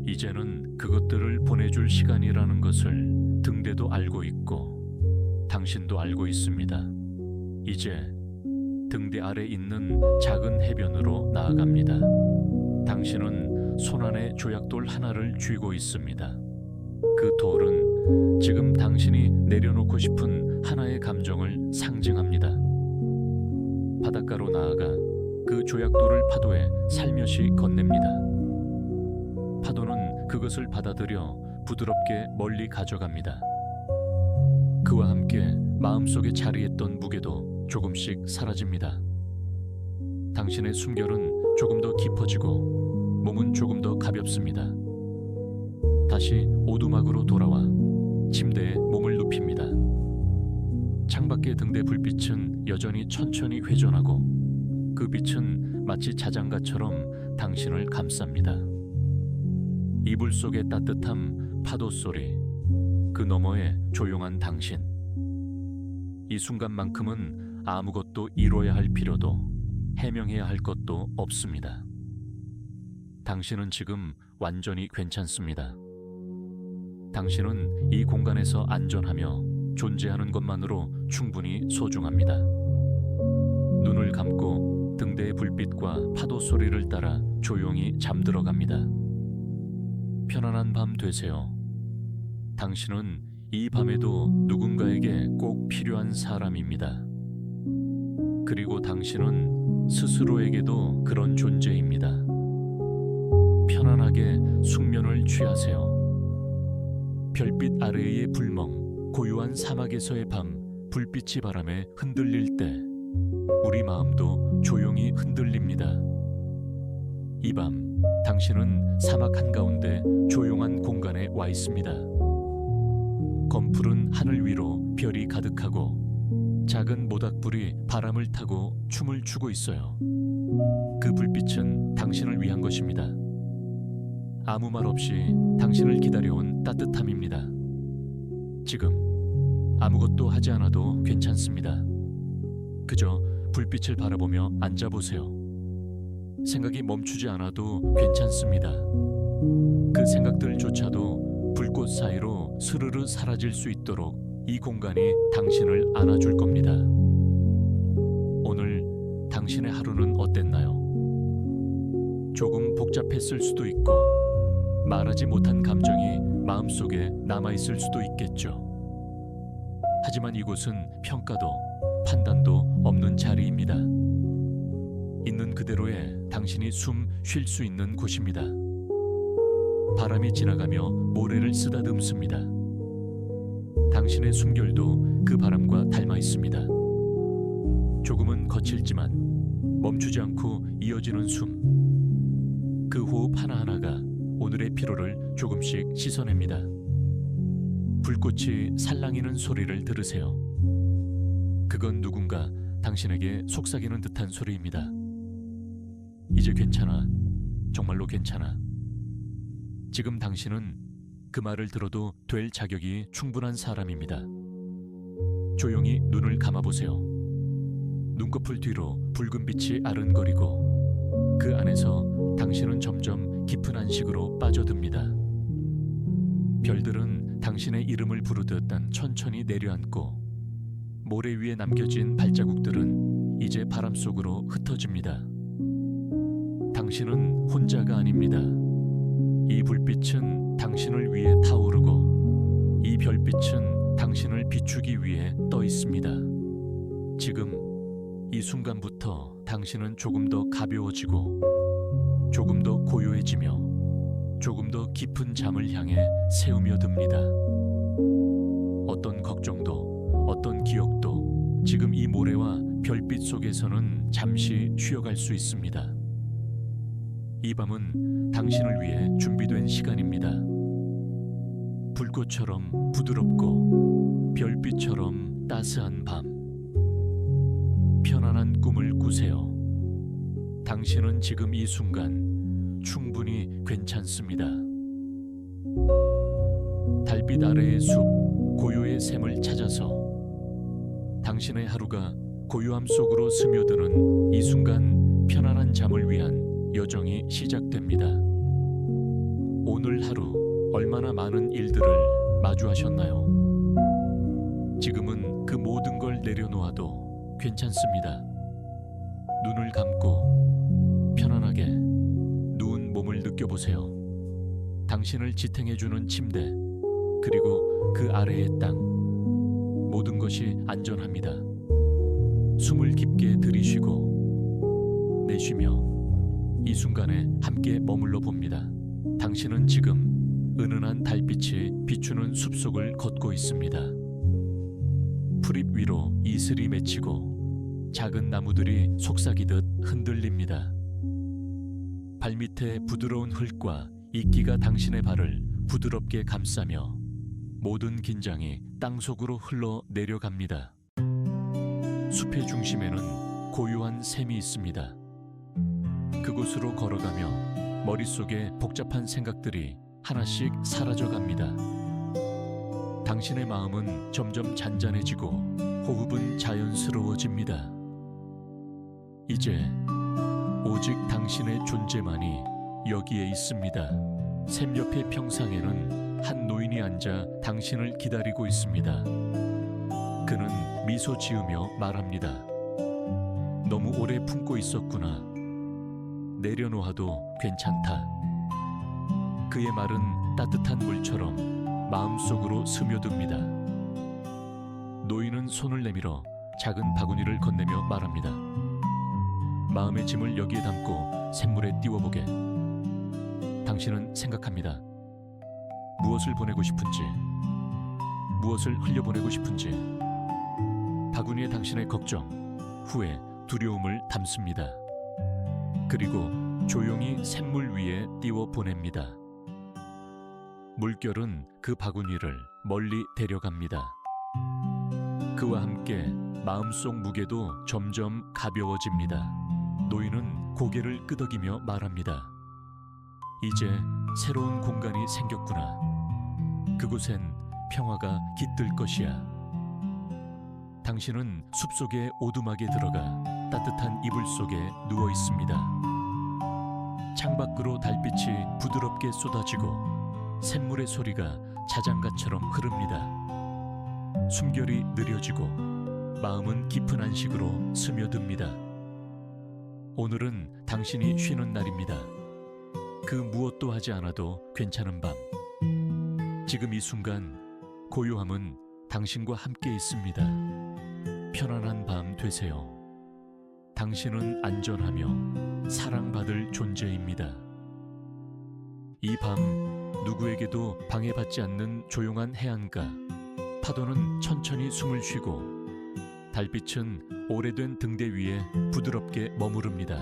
이제는 그것들을 보내줄 시간이라는 것을 등대도 알고 있고 당신도 알고 있습니다. 이제 등대 아래 있는 작은 해변으로 나아갑니다. 당신은 손안에 조약돌 하나를 쥐고 있습니다. 그 돌은 지금 당신이 내려놓고 싶은 하나의 감정을 상징합니다. 바닷가로 나아가 그 조약돌을 파도에 살며시 건넵니다. 파도는 그것을 받아들여 부드럽게 멀리 가져갑니다. 그와 함께 마음속에 자리했던 무게도 조금씩 사라집니다. 당신의 숨결은 조금 더 깊어지고 몸은 조금 더 가볍습니다. 다시 오두막으로 돌아와 침대에 몸을 눕힙니다. 창밖의 등대 불빛은 여전히 천천히 회전하고 그 빛은 마치 자장가처럼 당신을 감쌉니다. 이불 속의 따뜻함, 파도 소리, 그 너머의 조용한 당신. 이 순간만큼은 아무것도 이뤄야 할 필요도 해명해야 할 것도 없습니다. 당신은 지금 완전히 괜찮습니다. 당신은 이 공간에서 안전하며 존재하는 것만으로 충분히 소중합니다. 눈을 감고 등대의 불빛과 파도 소리를 따라 조용히 잠들어갑니다. 편안한 밤 되세요. 당신은 이 밤에도 누군가에게 꼭 필요한 사람입니다. 그리고 당신은 스스로에게도 그런 존재입니다. 편안하게 숙면을 취하세요. 별빛 아래의 불멍, 고요한 사막에서의 밤, 불빛이 바람에 흔들릴 때 우리 마음도 조용히 흔들립니다. 이 밤 당신은 사막 한가운데 조용한 공간에 와 있습니다. 검푸른 하늘 위로 별이 가득하고 작은 모닥불이 바람을 타고 춤을 추고 있어요. 그 불빛은 당신을 위한 것입니다. 아무 말 없이 당신을 기다려온 따뜻함입니다. 지금 아무것도 하지 않아도 괜찮습니다. 그저 불빛을 바라보며 앉아보세요. 생각이 멈추지 않아도 괜찮습니다. 그 생각들조차도 불꽃 사이로 스르르 사라질 수 있도록 이 공간이 당신을 안아줄 겁니다. 오늘 당신의 하루는 어땠나요? 조금 복잡했을 수도 있고 말하지 못한 감정이 마음속에 남아있을 수도 있겠죠. 하지만 이곳은 평가도 판단도 없는 자리입니다. 있는 그대로의 당신이 숨 쉴 수 있는 곳입니다. 바람이 지나가며 모래를 쓰다듬습니다. 당신의 숨결도 그 바람과 닮아 있습니다. 조금은 거칠지만 멈추지 않고 이어지는 숨. 그 호흡 하나하나가 오늘의 피로를 조금씩 씻어냅니다. 불꽃이 살랑이는 소리를 들으세요. 그건 누군가 당신에게 속삭이는 듯한 소리입니다. 이제 괜찮아. 정말로 괜찮아. 지금 당신은 그 말을 들어도 될 자격이 충분한 사람입니다. 조용히 눈을 감아보세요. 눈꺼풀 뒤로 붉은 빛이 아른거리고 그 안에서 당신은 점점 깊은 안식으로 빠져듭니다. 별들은 당신의 이름을 부르듯 천천히 내려앉고 모래 위에 남겨진 발자국들은 이제 바람 속으로 흩어집니다. 당신은 혼자가 아닙니다. 이 불빛은 당신을 위해 타오르고 이 별빛은 당신을 비추기 위해 떠 있습니다. 지금 이 순간부터 당신은 조금 더 가벼워지고 조금 더 고요해지며 조금 더 깊은 잠을 향해 새우며 듭니다. 어떤 걱정도 어떤 기억도 지금 이 모래와 별빛 속에서는 잠시 쉬어갈 수 있습니다. 이 밤은 당신을 위해 준비된 시간입니다. 불꽃처럼 부드럽고 별빛처럼 따스한 밤. 편안한 꿈을 꾸세요. 당신은 지금 이 순간 충분히 괜찮습니다. 달빛 아래의 숲, 고요의 샘을 찾아서 당신의 하루가 고요함 속으로 스며드는 이 순간 편안한 잠을 위한 여정이 시작됩니다. 오늘 하루 얼마나 많은 일들을 마주하셨나요? 지금은 그 모든 걸 내려놓아도 괜찮습니다. 눈을 감고 편안하게 누운 몸을 느껴보세요. 당신을 지탱해주는 침대, 그리고 그 아래의 땅, 모든 것이 안전합니다. 숨을 깊게 들이쉬고 내쉬며 이 순간에 함께 머물러 봅니다. 당신은 지금 은은한 달빛이 비추는 숲속을 걷고 있습니다. 풀잎 위로 이슬이 맺히고 작은 나무들이 속삭이듯 흔들립니다. 발밑에 부드러운 흙과 이끼가 당신의 발을 부드럽게 감싸며 모든 긴장이 땅속으로 흘러 내려갑니다. 숲의 중심에는 고요한 샘이 있습니다. 그곳으로 걸어가며 머릿속에 복잡한 생각들이 하나씩 사라져갑니다. 당신의 마음은 점점 잔잔해지고 호흡은 자연스러워집니다. 이제 오직 당신의 존재만이 여기에 있습니다. 샘 옆의 평상에는 한 노인이 앉아 당신을 기다리고 있습니다. 그는 미소 지으며 말합니다. 너무 오래 품고 있었구나. 내려놓아도 괜찮다. 그의 말은 따뜻한 물처럼 마음속으로 스며듭니다. 노인은 손을 내밀어 작은 바구니를 건네며 말합니다. 마음의 짐을 여기에 담고 샘물에 띄워보게. 당신은 생각합니다. 무엇을 보내고 싶은지, 무엇을 흘려보내고 싶은지. 바구니에 당신의 걱정, 후회, 두려움을 담습니다. 그리고 조용히 샘물 위에 띄워 보냅니다. 물결은 그 바구니를 멀리 데려갑니다. 그와 함께 마음속 무게도 점점 가벼워집니다. 노인은 고개를 끄덕이며 말합니다. 이제 새로운 공간이 생겼구나. 그곳엔 평화가 깃들 것이야. 당신은 숲속의 오두막에 들어가 따뜻한 이불 속에 누워 있습니다. 창밖으로 달빛이 부드럽게 쏟아지고 샘물의 소리가 자장가처럼 흐릅니다. 숨결이 느려지고 마음은 깊은 안식으로 스며듭니다. 오늘은 당신이 쉬는 날입니다. 그 무엇도 하지 않아도 괜찮은 밤. 지금 이 순간 고요함은 당신과 함께 있습니다. 편안한 밤 되세요. 당신은 안전하며 사랑받을 존재입니다. 이 밤 누구에게도 방해받지 않는 조용한 해안가. 파도는 천천히 숨을 쉬고 달빛은 오래된 등대 위에 부드럽게 머무릅니다.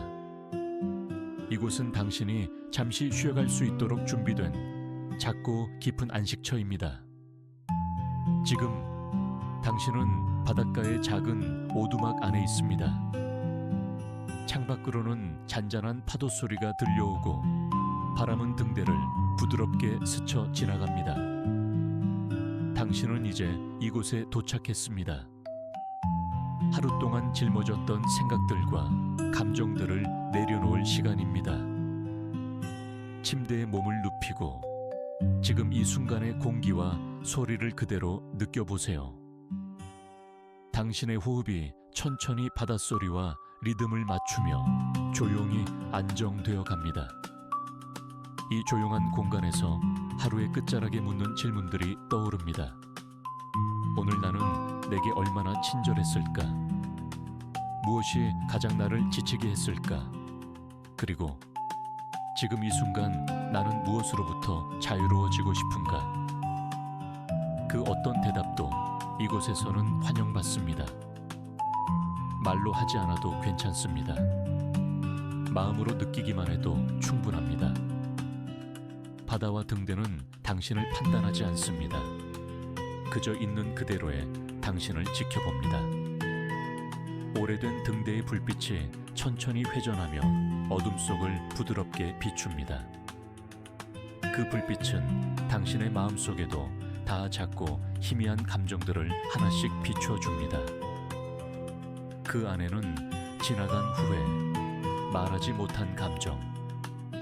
이곳은 당신이 잠시 쉬어갈 수 있도록 준비된 작고 깊은 안식처입니다. 지금 당신은 바닷가의 작은 오두막 안에 있습니다. 창밖으로는 잔잔한 파도 소리가 들려오고 바람은 등대를 부드럽게 스쳐 지나갑니다. 당신은 이제 이곳에 도착했습니다. 하루 동안 짊어졌던 생각들과 감정들을 내려놓을 시간입니다. 침대에 몸을 눕히고 지금 이 순간의 공기와 소리를 그대로 느껴보세요. 당신의 호흡이 천천히 바닷소리와 리듬을 맞추며 조용히 안정되어 갑니다. 이 조용한 공간에서 하루의 끝자락에 묻는 질문들이 떠오릅니다. 오늘 나는 내게 얼마나 친절했을까? 무엇이 가장 나를 지치게 했을까? 그리고 지금 이 순간 나는 무엇으로부터 자유로워지고 싶은가? 그 어떤 대답도 이곳에서는 환영받습니다. 말로 하지 않아도 괜찮습니다. 마음으로 느끼기만 해도 충분합니다. 바다와 등대는 당신을 판단하지 않습니다. 그저 있는 그대로의 당신을 지켜봅니다. 오래된 등대의 불빛이 천천히 회전하며 어둠 속을 부드럽게 비춥니다. 그 불빛은 당신의 마음속에도 다 작고 희미한 감정들을 하나씩 비추어줍니다. 그 안에는 지나간 후회, 말하지 못한 감정,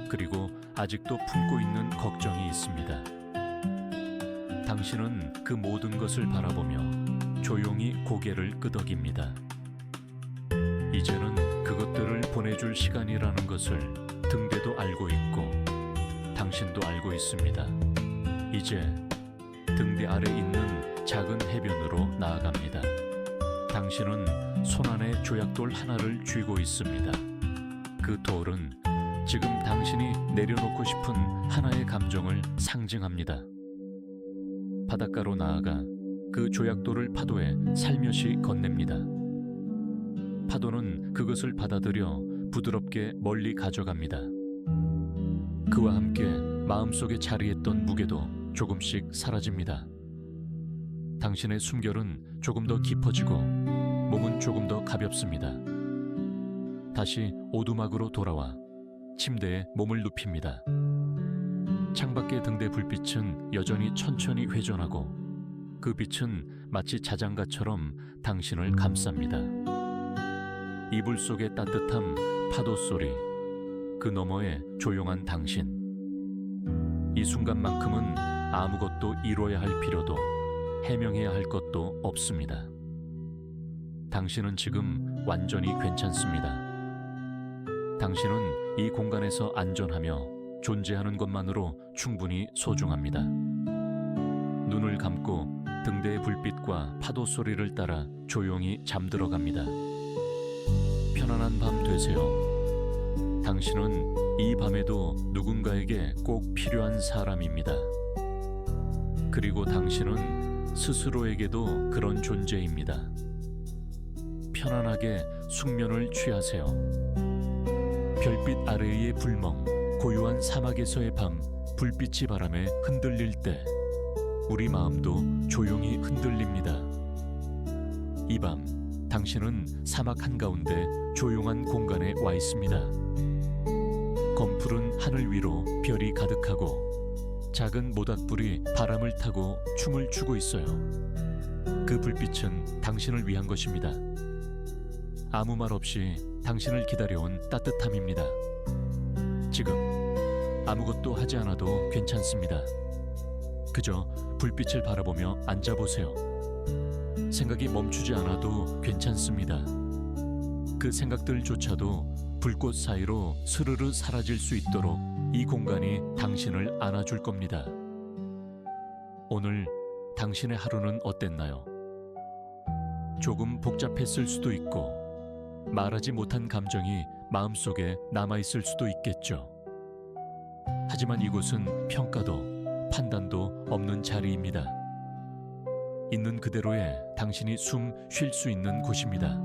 그리고 아직도 품고 있는 걱정이 있습니다. 당신은 그 모든 것을 바라보며 조용히 고개를 끄덕입니다. 이제는 그것들을 보내줄 시간이라는 것을 등대도 알고 있고 당신도 알고 있습니다. 이제 등대 아래 있는 작은 해변으로 나아갑니다. 당신은 손안에 조약돌 하나를 쥐고 있습니다. 그 돌은 지금 당신이 내려놓고 싶은 하나의 감정을 상징합니다. 바닷가로 나아가 그 조약돌을 파도에 살며시 건넵니다. 파도는 그것을 받아들여 부드럽게 멀리 가져갑니다. 그와 함께 마음속에 자리했던 무게도 조금씩 사라집니다. 당신의 숨결은 조금 더 깊어지고 몸은 조금 더 가볍습니다. 다시 오두막으로 돌아와 침대에 몸을 눕힙니다. 창밖의 등대 불빛은 여전히 천천히 회전하고 그 빛은 마치 자장가처럼 당신을 감쌉니다. 이불 속의 따뜻함, 파도 소리, 그 너머의 조용한 당신. 이 순간만큼은 아무것도 이뤄야 할 필요도 해명해야 할 것도 없습니다. 당신은 지금 완전히 괜찮습니다. 당신은 이 공간에서 안전하며 존재하는 것만으로 충분히 소중합니다. 눈을 감고 등대의 불빛과 파도 소리를 따라 조용히 잠들어 갑니다. 편안한 밤 되세요. 당신은 이 밤에도 누군가에게 꼭 필요한 사람입니다. 그리고 당신은 스스로에게도 그런 존재입니다. 편안하게 숙면을 취하세요. 별빛 아래의 불멍, 고요한 사막에서의 밤, 불빛이 바람에 흔들릴 때 우리 마음도 조용히 흔들립니다. 이 밤 당신은 사막 한가운데 조용한 공간에 와 있습니다. 검푸른 하늘 위로 별이 가득하고 작은 모닥불이 바람을 타고 춤을 추고 있어요. 그 불빛은 당신을 위한 것입니다. 아무 말 없이 당신을 기다려온 따뜻함입니다. 지금 아무것도 하지 않아도 괜찮습니다. 그저 불빛을 바라보며 앉아보세요. 생각이 멈추지 않아도 괜찮습니다. 그 생각들조차도 불꽃 사이로 스르르 사라질 수 있도록 이 공간이 당신을 안아줄 겁니다. 오늘 당신의 하루는 어땠나요? 조금 복잡했을 수도 있고 말하지 못한 감정이 마음속에 남아있을 수도 있겠죠. 하지만 이곳은 평가도 판단도 없는 자리입니다. 있는 그대로의 당신이 숨 쉴 수 있는 곳입니다.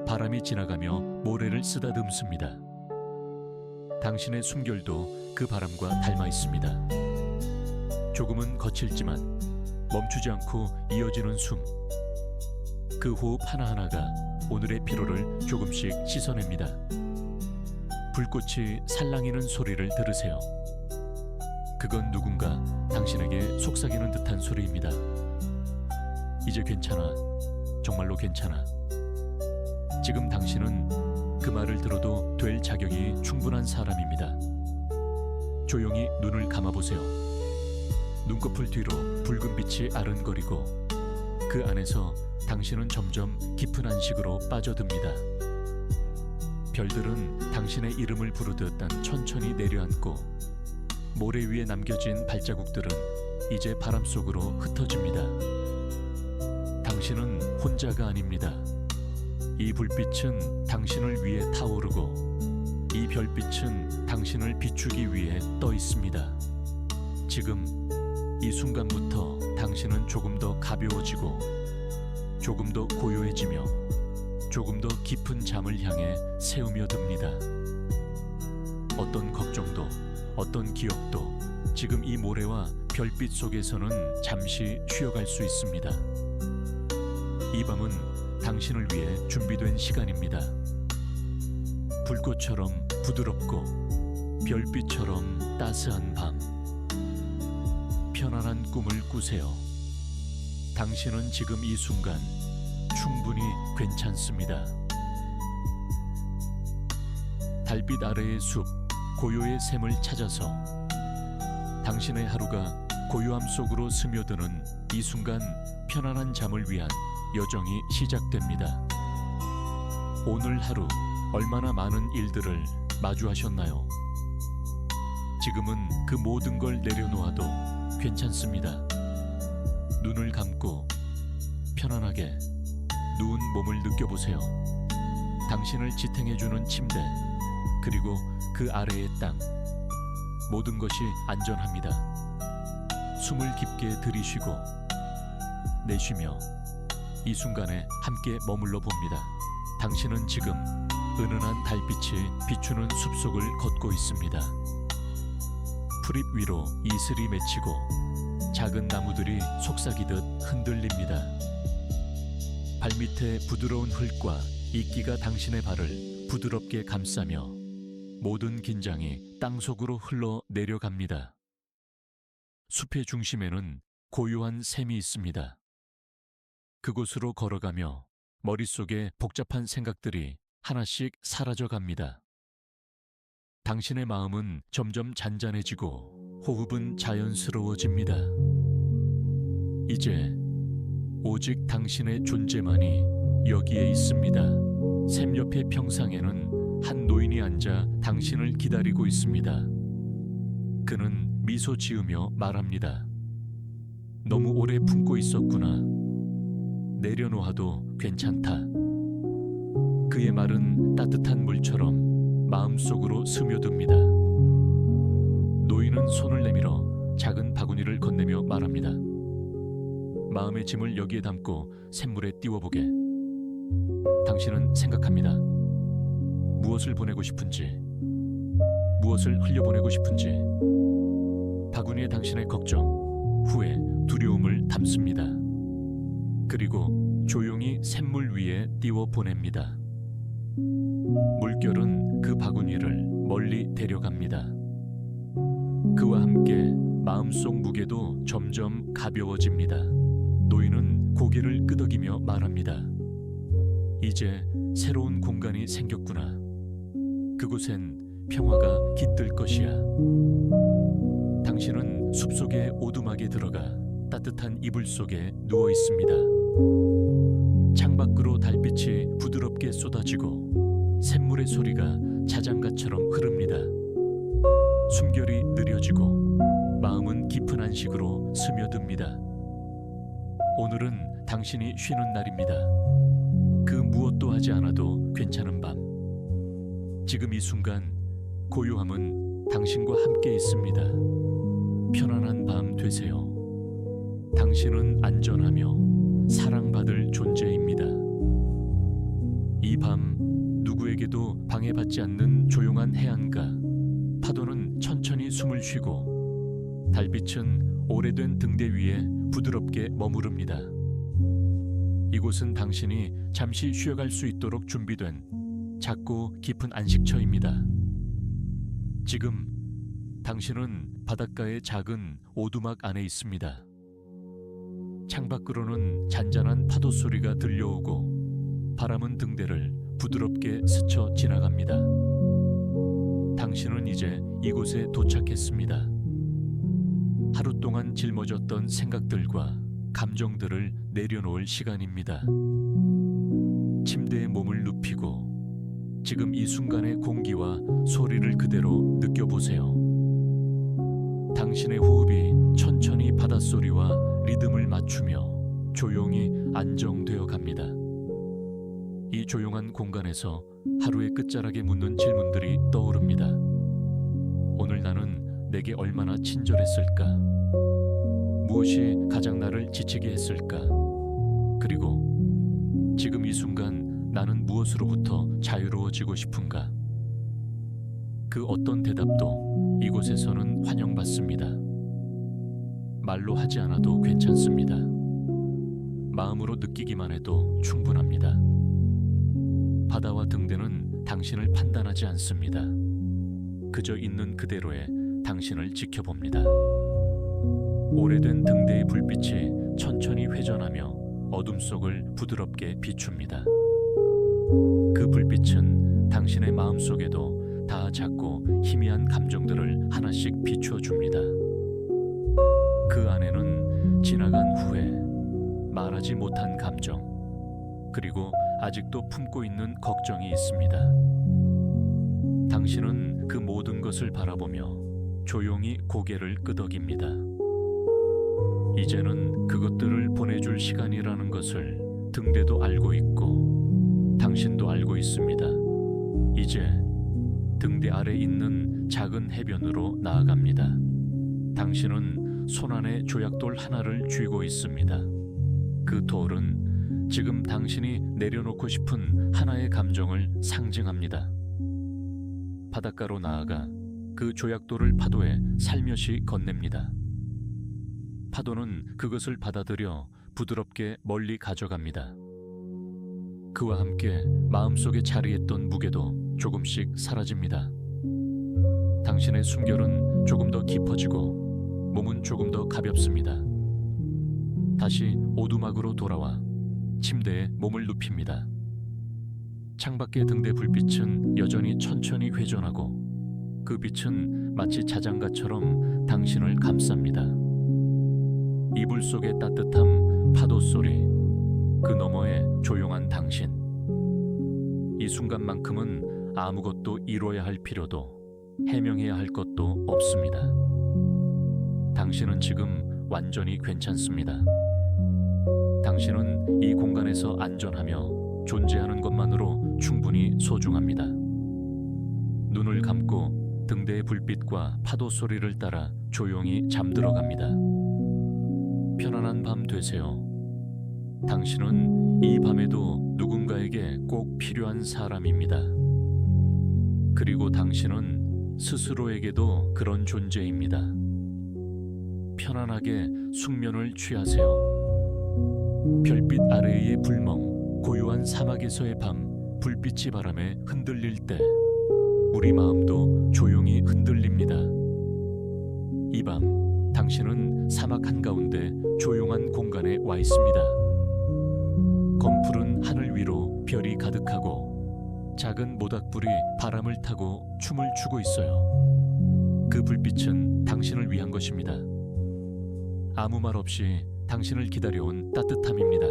바람이 지나가며 모래를 쓰다듬습니다. 당신의 숨결도 그 바람과 닮아 있습니다. 조금은 거칠지만 멈추지 않고 이어지는 숨. 그 호흡 하나하나가 오늘의 피로를 조금씩 씻어냅니다. 불꽃이 살랑이는 소리를 들으세요. 그건 누군가 당신에게 속삭이는 듯한 소리입니다. 이제 괜찮아. 정말로 괜찮아. 지금 당신은 그 말을 들어도 될 자격이 충분한 사람입니다. 조용히 눈을 감아보세요. 눈꺼풀 뒤로 붉은 빛이 아른거리고 그 안에서 당신은 점점 깊은 안식으로 빠져듭니다. 별들은 당신의 이름을 부르듯 천천히 내려앉고 모래 위에 남겨진 발자국들은 이제 바람 속으로 흩어집니다. 당신은 혼자가 아닙니다. 이 불빛은 당신을 위해 타오르고 이 별빛은 당신을 비추기 위해 떠 있습니다. 지금 이 순간부터 당신은 조금 더 가벼워지고 조금 더 고요해지며 조금 더 깊은 잠을 향해 새우며 듭니다. 어떤 걱정도 어떤 기억도 지금 이 모래와 별빛 속에서는 잠시 쉬어갈 수 있습니다. 이 밤은 당신을 위해 준비된 시간입니다. 불꽃처럼 부드럽고 별빛처럼 따스한 밤. 편안한 꿈을 꾸세요. 당신은 지금 이 순간 충분히 괜찮습니다. 달빛 아래의 숲, 고요의 샘을 찾아서 당신의 하루가 고요함 속으로 스며드는 이 순간 편안한 잠을 위한 여정이 시작됩니다. 오늘 하루 얼마나 많은 일들을 마주하셨나요? 지금은 그 모든 걸 내려놓아도 괜찮습니다. 눈을 감고 편안하게 누운 몸을 느껴보세요. 당신을 지탱해주는 침대, 그리고 그 아래의 땅, 모든 것이 안전합니다. 숨을 깊게 들이쉬고 내쉬며 이 순간에 함께 머물러 봅니다. 당신은 지금 은은한 달빛이 비추는 숲속을 걷고 있습니다. 풀잎 위로 이슬이 맺히고 작은 나무들이 속삭이듯 흔들립니다. 발밑에 부드러운 흙과 이끼가 당신의 발을 부드럽게 감싸며 모든 긴장이 땅속으로 흘러 내려갑니다. 숲의 중심에는 고요한 샘이 있습니다. 그곳으로 걸어가며 머릿속에 복잡한 생각들이 하나씩 사라져갑니다. 당신의 마음은 점점 잔잔해지고 호흡은 자연스러워집니다. 이제 오직 당신의 존재만이 여기에 있습니다. 샘 옆의 평상에는 한 노인이 앉아 당신을 기다리고 있습니다. 그는 미소 지으며 말합니다. 너무 오래 품고 있었구나. 내려놓아도 괜찮다. 그의 말은 따뜻한 물처럼 마음속으로 스며듭니다. 노인은 손을 내밀어 작은 바구니를 건네며 말합니다. 마음의 짐을 여기에 담고 샘물에 띄워보게. 당신은 생각합니다. 무엇을 보내고 싶은지, 무엇을 흘려보내고 싶은지. 바구니에 당신의 걱정, 후회, 두려움을 담습니다. 그리고 조용히 샘물 위에 띄워 보냅니다. 물결은 그 바구니를 멀리 데려갑니다. 그와 함께 마음속 무게도 점점 가벼워집니다. 노인은 고개를 끄덕이며 말합니다. 이제 새로운 공간이 생겼구나. 그곳엔 평화가 깃들 것이야. 당신은 숲속의 오두막에 들어가 따뜻한 이불 속에 누워 있습니다. 창밖으로 달빛이 부드럽게 쏟아지고 샘물의 소리가 자장가처럼 흐릅니다. 숨결이 느려지고 마음은 깊은 안식으로 스며듭니다. 오늘은 당신이 쉬는 날입니다. 그 무엇도 하지 않아도 괜찮은 밤. 지금 이 순간 고요함은 당신과 함께 있습니다. 편안한 밤 되세요. 당신은 안전하며 사랑받을 존재입니다. 이 밤 누구에게도 방해받지 않는 조용한 해안가. 파도는 천천히 숨을 쉬고 달빛은 오래된 등대 위에 부드럽게 머무릅니다. 이곳은 당신이 잠시 쉬어갈 수 있도록 준비된 작고 깊은 안식처입니다. 지금 당신은 바닷가의 작은 오두막 안에 있습니다. 창밖으로는 잔잔한 파도 소리가 들려오고 바람은 등대를 부드럽게 스쳐 지나갑니다. 당신은 이제 이곳에 도착했습니다. 하루 동안 짊어졌던 생각들과 감정들을 내려놓을 시간입니다. 침대에 몸을 눕히고 지금 이 순간의 공기와 소리를 그대로 느껴보세요. 당신의 호흡이 천천히 바닷소리와 리듬을 맞추며 조용히 안정되어 갑니다. 이 조용한 공간에서 하루의 끝자락에 묻는 질문들이 떠오릅니다. 오늘 나는 내게 얼마나 친절했을까? 무엇이 가장 나를 지치게 했을까? 그리고 지금 이 순간 나는 무엇으로부터 자유로워지고 싶은가? 그 어떤 대답도 이곳에서는 환영받습니다. 말로 하지 않아도 괜찮습니다. 마음으로 느끼기만 해도 충분합니다. 바다와 등대는 당신을 판단하지 않습니다. 그저 있는 그대로의 당신을 지켜봅니다. 오래된 등대의 불빛이 천천히 회전하며 어둠 속을 부드럽게 비춥니다. 그 불빛은 당신의 마음속에도 다 작고 희미한 감정들을 하나씩 비추어 줍니다. 그 안에는 지나간 후회, 말하지 못한 감정, 그리고 아직도 품고 있는 걱정이 있습니다. 당신은 그 모든 것을 바라보며 조용히 고개를 끄덕입니다. 이제는 그것들을 보내줄 시간이라는 것을 등대도 알고 있고 당신도 알고 있습니다. 이제 등대 아래 있는 작은 해변으로 나아갑니다. 당신은 손안에 조약돌 하나를 쥐고 있습니다. 그 돌은 지금 당신이 내려놓고 싶은 하나의 감정을 상징합니다. 바닷가로 나아가 그 조약돌을 파도에 살며시 건넵니다. 파도는 그것을 받아들여 부드럽게 멀리 가져갑니다. 그와 함께 마음속에 자리했던 무게도 조금씩 사라집니다. 당신의 숨결은 조금 더 깊어지고 몸은 조금 더 가볍습니다. 다시 오두막으로 돌아와 침대에 몸을 눕힙니다. 창밖의 등대 불빛은 여전히 천천히 회전하고 그 빛은 마치 자장가처럼 당신을 감쌉니다. 이불 속의 따뜻함, 파도 소리, 그 너머의 조용한 당신. 이 순간만큼은 아무것도 이뤄야 할 필요도 해명해야 할 것도 없습니다. 당신은 지금 완전히 괜찮습니다. 당신은 이 공간에서 안전하며 존재하는 것만으로 충분히 소중합니다. 눈을 감고 등대의 불빛과 파도 소리를 따라 조용히 잠들어갑니다. 편안한 밤 되세요. 당신은 이 밤에도 누군가에게 꼭 필요한 사람입니다. 그리고 당신은 스스로에게도 그런 존재입니다. 편안하게 숙면을 취하세요. 별빛 아래의 불멍, 고요한 사막에서의 밤, 불빛이 바람에 흔들릴 때 우리 마음도 조용히 흔들립니다. 이 밤 당신은 사막 한가운데 조용한 공간에 와 있습니다. 검푸른 하늘 위로 별이 가득하고 작은 모닥불이 바람을 타고 춤을 추고 있어요. 그 불빛은 당신을 위한 것입니다. 아무 말 없이 당신을 기다려온 따뜻함입니다.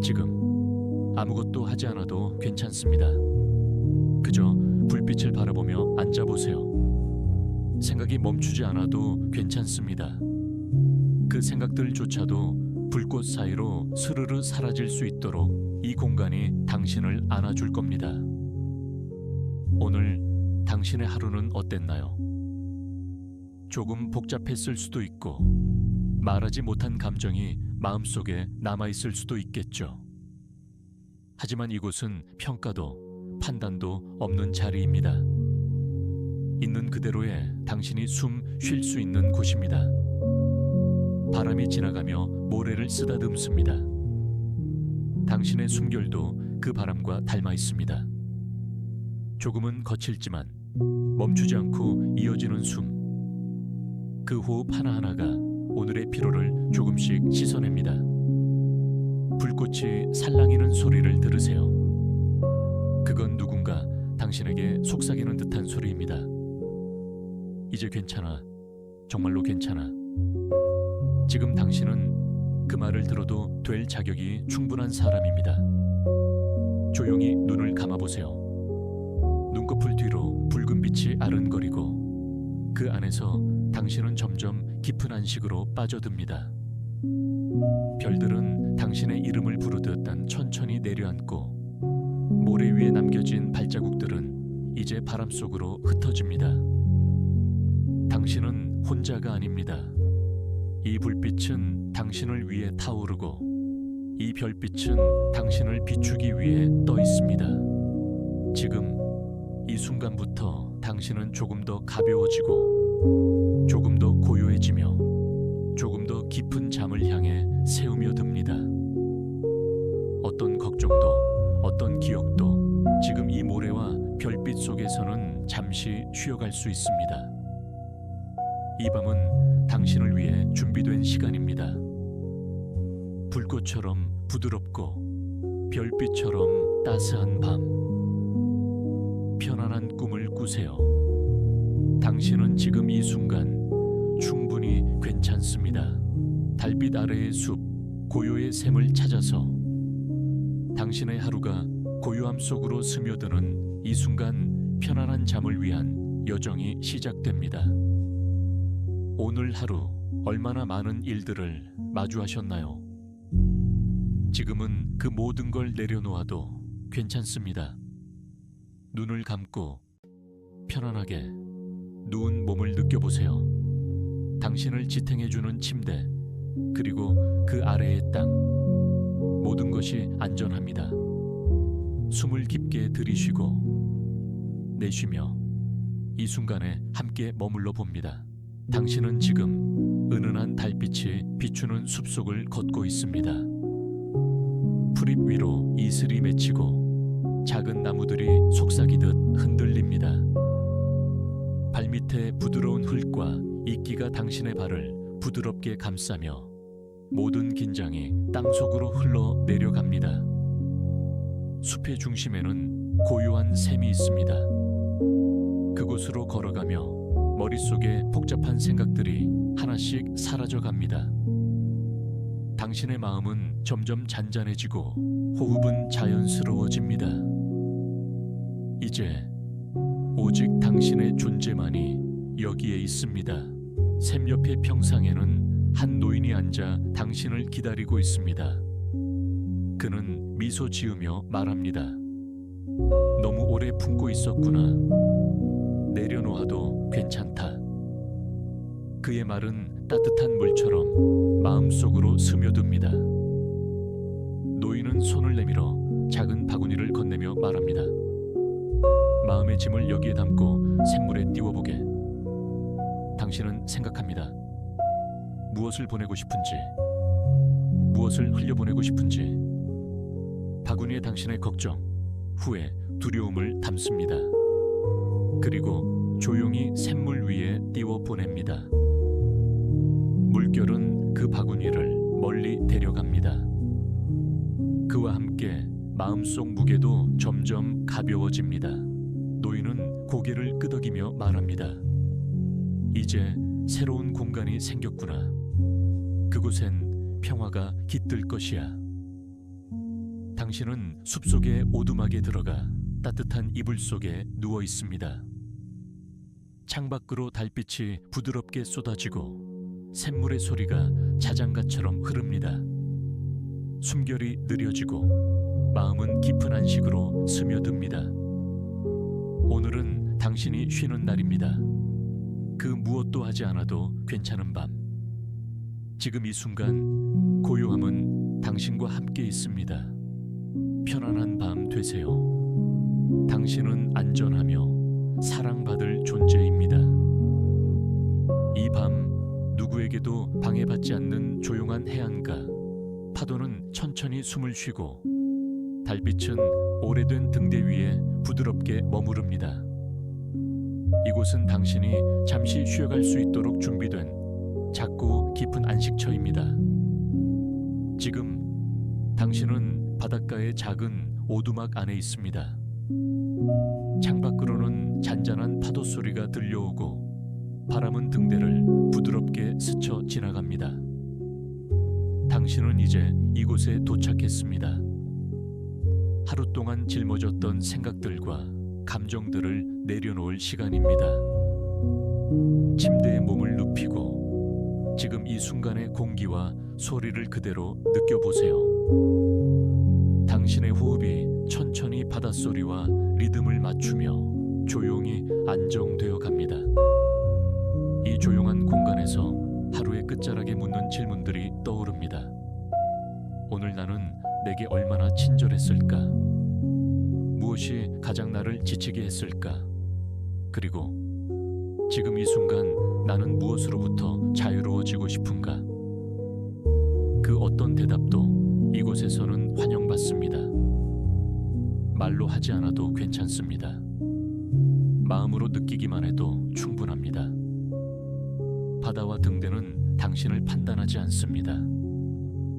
지금 아무것도 하지 않아도 괜찮습니다. 그저 불빛을 바라보며 앉아보세요. 생각이 멈추지 않아도 괜찮습니다. 그 생각들조차도 불꽃 사이로 스르르 사라질 수 있도록 이 공간이 당신을 안아줄 겁니다. 오늘 당신의 하루는 어땠나요? 조금 복잡했을 수도 있고 말하지 못한 감정이 마음속에 남아있을 수도 있겠죠. 하지만 이곳은 평가도 판단도 없는 자리입니다. 있는 그대로의 당신이 숨 쉴 수 있는 곳입니다. 바람이 지나가며 모래를 쓰다듬습니다. 당신의 숨결도 그 바람과 닮아 있습니다. 조금은 거칠지만 멈추지 않고 이어지는 숨. 그 호흡 하나하나가 오늘의 피로를 조금씩 씻어냅니다. 불꽃이 살랑이는 소리를 들으세요. 그건 누군가 당신에게 속삭이는 듯한 소리입니다. 이제 괜찮아. 정말로 괜찮아. 지금 당신은 그 말을 들어도 될 자격이 충분한 사람입니다. 조용히 눈을 감아보세요. 눈꺼풀 뒤로 붉은 빛이 아른거리고 그 안에서 당신은 점점 깊은 안식으로 빠져듭니다. 별들은 당신의 이름을 부르듯 천천히 내려앉고 모래 위에 남겨진 발자국들은 이제 바람 속으로 흩어집니다. 당신은 혼자가 아닙니다. 이 불빛은 당신을 위해 타오르고 이 별빛은 당신을 비추기 위해 떠 있습니다. 지금 이 순간부터 당신은 조금 더 가벼워지고 조금 더 고요해지며 조금 더 깊은 잠을 향해 새우며 듭니다. 어떤 걱정도 어떤 기억도 지금 이 모래와 별빛 속에서는 잠시 쉬어갈 수 있습니다. 이 밤은 당신을 위해 준비된 시간입니다. 불꽃처럼 부드럽고 별빛처럼 따스한 밤. 편안한 꿈을 꾸세요. 당신은 지금 이 순간 충분히 괜찮습니다. 달빛 아래의 숲, 고요의 샘을 찾아서 당신의 하루가 고요함 속으로 스며드는 이 순간 편안한 잠을 위한 여정이 시작됩니다. 오늘 하루 얼마나 많은 일들을 마주하셨나요? 지금은 그 모든 걸 내려놓아도 괜찮습니다. 눈을 감고 편안하게 누운 몸을 느껴보세요. 당신을 지탱해주는 침대, 그리고 그 아래의 땅, 모든 것이 안전합니다. 숨을 깊게 들이쉬고 내쉬며 이 순간에 함께 머물러 봅니다. 당신은 지금 은은한 달빛이 비추는 숲속을 걷고 있습니다. 풀잎 위로 이슬이 맺히고 작은 나무들이 속삭이듯 흔들립니다. 발밑에 부드러운 흙과 이끼가 당신의 발을 부드럽게 감싸며 모든 긴장이 땅속으로 흘러 내려갑니다. 숲의 중심에는 고요한 샘이 있습니다. 그곳으로 걸어가며 머릿속에 복잡한 생각들이 하나씩 사라져갑니다. 당신의 마음은 점점 잔잔해지고 호흡은 자연스러워집니다. 이제 오직 당신의 존재만이 여기에 있습니다. 샘 옆의 평상에는 한 노인이 앉아 당신을 기다리고 있습니다. 그는 미소 지으며 말합니다. 너무 오래 품고 있었구나. 내려놓아도 괜찮다. 그의 말은 따뜻한 물처럼 마음속으로 스며듭니다. 노인은 손을 내밀어 작은 바구니를 건네며 말합니다. 마음의 짐을 여기에 담고 샘물에 띄워보게. 당신은 생각합니다. 무엇을 보내고 싶은지, 무엇을 흘려보내고 싶은지. 바구니에 당신의 걱정, 후회, 두려움을 담습니다. 그리고 조용히 샘물 위에 띄워 보냅니다. 물결은 그 바구니를 멀리 데려갑니다. 그와 함께 마음속 무게도 점점 가벼워집니다. 노인은 고개를 끄덕이며 말합니다. 이제 새로운 공간이 생겼구나. 그곳엔 평화가 깃들 것이야. 당신은 숲속의 오두막에 들어가 따뜻한 이불 속에 누워 있습니다. 창밖으로 달빛이 부드럽게 쏟아지고 샘물의 소리가 자장가처럼 흐릅니다. 숨결이 느려지고 마음은 깊은 안식으로 스며듭니다. 오늘은 당신이 쉬는 날입니다. 그 무엇도 하지 않아도 괜찮은 밤. 지금 이 순간 고요함은 당신과 함께 있습니다. 편안한 밤 되세요. 당신은 안전하며 사랑받을 존재입니다. 이 밤 누구에게도 방해받지 않는 조용한 해안가. 파도는 천천히 숨을 쉬고 달빛은 오래된 등대 위에 부드럽게 머무릅니다. 이곳은 당신이 잠시 쉬어갈 수 있도록 준비된 작고 깊은 안식처입니다. 지금 당신은 바닷가의 작은 오두막 안에 있습니다. 창밖으로는 잔잔한 파도 소리가 들려오고 바람은 등대를 부드럽게 스쳐 지나갑니다. 당신은 이제 이곳에 도착했습니다. 하루 동안 짊어졌던 생각들과 감정들을 내려놓을 시간입니다. 침대에 몸을 눕히고 지금 이 순간의 공기와 소리를 그대로 느껴보세요. 당신의 호흡이 천천히 바닷소리와 리듬을 맞추며 조용히 안정되어 갑니다. 이 조용한 공간에서 하루의 끝자락에 묻는 질문들이 떠오릅니다. 오늘 나는 내게 얼마나 친절했을까? 무엇이 가장 나를 지치게 했을까? 그리고 지금 이 순간 나는 무엇으로부터 자유로워지고 싶은가? 그 어떤 대답도 이곳에서는 환영받습니다. 말로 하지 않아도 괜찮습니다. 마음으로 느끼기만 해도 충분합니다. 바다와 등대는 당신을 판단하지 않습니다.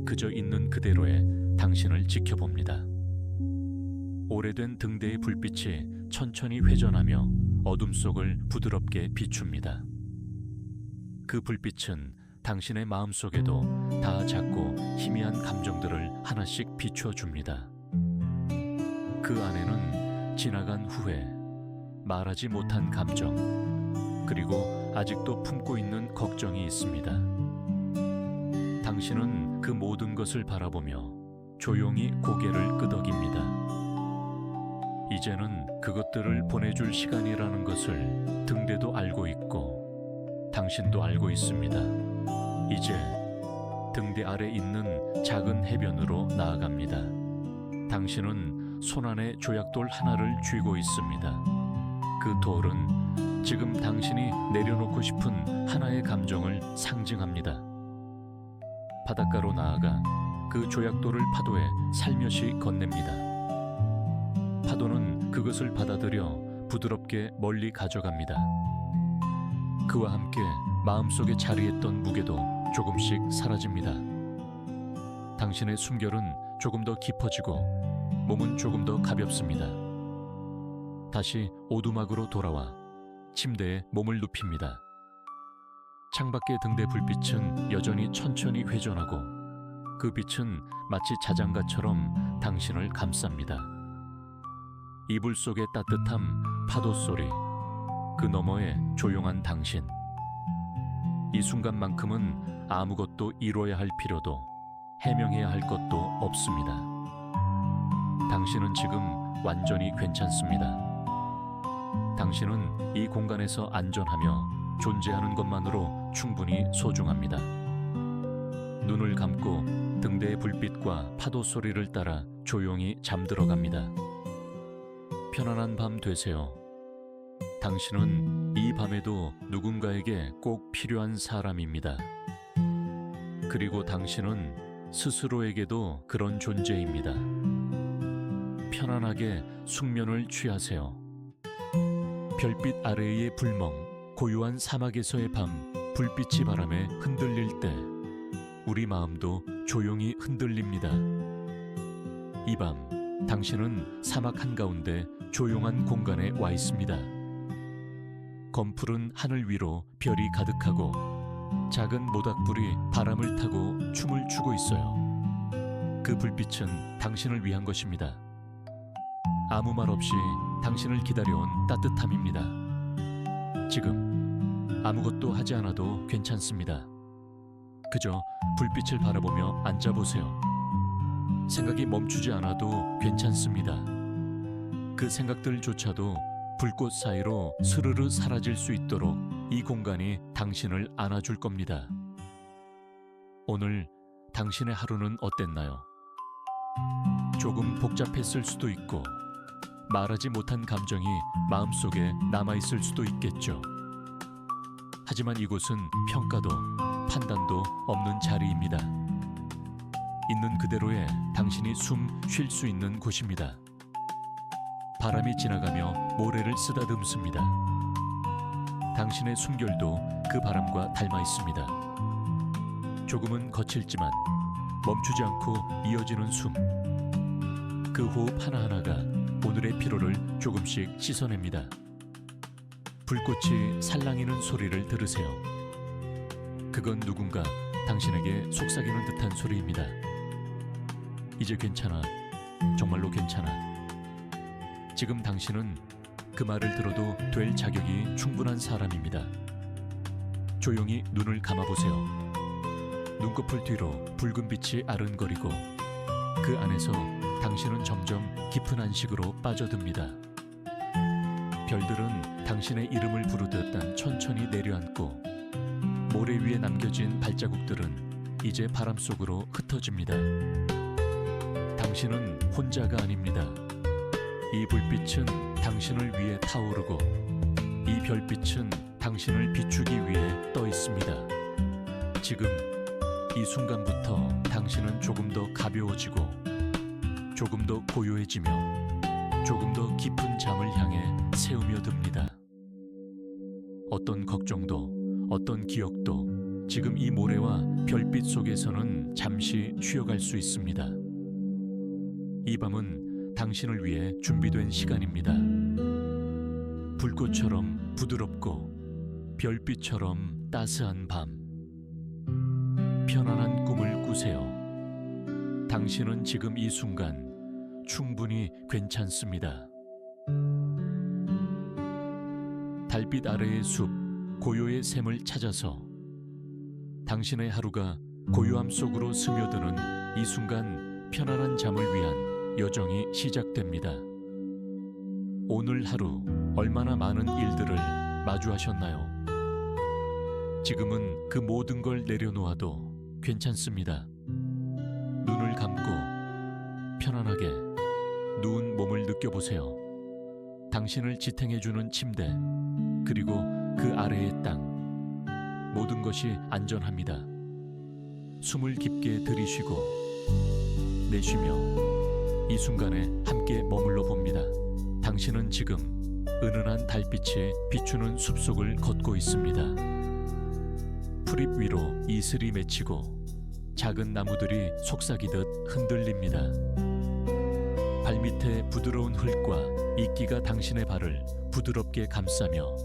그저 있는 그대로의 당신을 지켜봅니다. 오래된 등대의 불빛이 천천히 회전하며 어둠 속을 부드럽게 비춥니다. 그 불빛은 당신의 마음속에도 다 작고 희미한 감정들을 하나씩 비춰줍니다. 그 안에는 지나간 후회, 말하지 못한 감정, 그리고 아직도 품고 있는 걱정이 있습니다. 당신은 그 모든 것을 바라보며 조용히 고개를 끄덕입니다. 이제는 그것들을 보내줄 시간이라는 것을 등대도 알고 있고 당신도 알고 있습니다. 이제 등대 아래 있는 작은 해변으로 나아갑니다. 당신은 손안에 조약돌 하나를 쥐고 있습니다. 그 돌은 지금 당신이 내려놓고 싶은 하나의 감정을 상징합니다. 바닷가로 나아가 그 조약돌을 파도에 살며시 건넵니다. 파도는 그것을 받아들여 부드럽게 멀리 가져갑니다. 그와 함께 마음속에 자리했던 무게도 조금씩 사라집니다. 당신의 숨결은 조금 더 깊어지고 몸은 조금 더 가볍습니다. 다시 오두막으로 돌아와 침대에 몸을 눕힙니다. 창밖의 등대 불빛은 여전히 천천히 회전하고 그 빛은 마치 자장가처럼 당신을 감쌉니다. 이불 속의 따뜻함, 파도 소리, 그 너머의 조용한 당신. 이 순간만큼은 아무것도 이뤄야 할 필요도 해명해야 할 것도 없습니다. 당신은 지금 완전히 괜찮습니다. 당신은 이 공간에서 안전하며 존재하는 것만으로 충분히 소중합니다. 눈을 감고 등대의 불빛과 파도 소리를 따라 조용히 잠들어 갑니다. 편안한 밤 되세요. 당신은 이 밤에도 누군가에게 꼭 필요한 사람입니다. 그리고 당신은 스스로에게도 그런 존재입니다. 편안하게 숙면을 취하세요. 별빛 아래의 불멍, 고요한 사막에서의 밤, 불빛이 바람에 흔들릴 때 우리 마음도 조용히 흔들립니다. 이 밤 당신은 사막 한가운데 조용한 공간에 와 있습니다. 검푸른 하늘 위로 별이 가득하고 작은 모닥불이 바람을 타고 춤을 추고 있어요. 그 불빛은 당신을 위한 것입니다. 아무 말 없이 당신을 기다려온 따뜻함입니다. 지금 아무것도 하지 않아도 괜찮습니다. 그저 불빛을 바라보며 앉아보세요. 생각이 멈추지 않아도 괜찮습니다. 그 생각들조차도 불꽃 사이로 스르르 사라질 수 있도록 이 공간이 당신을 안아줄 겁니다. 오늘 당신의 하루는 어땠나요? 조금 복잡했을 수도 있고 말하지 못한 감정이 마음속에 남아있을 수도 있겠죠. 하지만 이곳은 평가도 판단도 없는 자리입니다. 있는 그대로의 당신이 숨 쉴 수 있는 곳입니다. 바람이 지나가며 모래를 쓰다듬습니다. 당신의 숨결도 그 바람과 닮아 있습니다. 조금은 거칠지만 멈추지 않고 이어지는 숨. 그 호흡 하나하나가 오늘의 피로를 조금씩 씻어냅니다. 불꽃이 살랑이는 소리를 들으세요. 그건 누군가 당신에게 속삭이는 듯한 소리입니다. 이제 괜찮아. 정말로 괜찮아. 지금 당신은 그 말을 들어도 될 자격이 충분한 사람입니다. 조용히 눈을 감아보세요. 눈꺼풀 뒤로 붉은 빛이 아른거리고 그 안에서 당신은 점점 깊은 안식으로 빠져듭니다. 별들은 당신의 이름을 부르듯 천천히 내려앉고 모래 위에 남겨진 발자국들은 이제 바람 속으로 흩어집니다. 당신은 혼자가 아닙니다. 이 불빛은 당신을 위해 타오르고 이 별빛은 당신을 비추기 위해 떠 있습니다. 지금 이 순간부터 당신은 조금 더 가벼워지고 조금 더 고요해지며 조금 더 깊은 잠을 향해 새우며듭니다. 어떤 걱정도 어떤 기억도 지금 이 모래와 별빛 속에서는 잠시 쉬어갈 수 있습니다. 이 밤은 당신을 위해 준비된 시간입니다. 불꽃처럼 부드럽고 별빛처럼 따스한 밤. 편안한 꿈을 꾸세요. 당신은 지금 이 순간 충분히 괜찮습니다. 달빛 아래의 숲, 고요의 샘을 찾아서 당신의 하루가 고요함 속으로 스며드는 이 순간 편안한 잠을 위한 여정이 시작됩니다. 오늘 하루 얼마나 많은 일들을 마주하셨나요? 지금은 그 모든 걸 내려놓아도 괜찮습니다. 눈을 감고 편안하게 누운 몸을 느껴보세요. 당신을 지탱해주는 침대, 그리고 그 아래의 땅. 모든 것이 안전합니다. 숨을 깊게 들이쉬고 내쉬며 이 순간에 함께 머물러 봅니다. 당신은 지금 은은한 달빛이 비추는 숲속을 걷고 있습니다. 풀잎 위로 이슬이 맺히고 작은 나무들이 속삭이듯 흔들립니다. 발밑에 부드러운 흙과 이끼가 당신의 발을 부드럽게 감싸며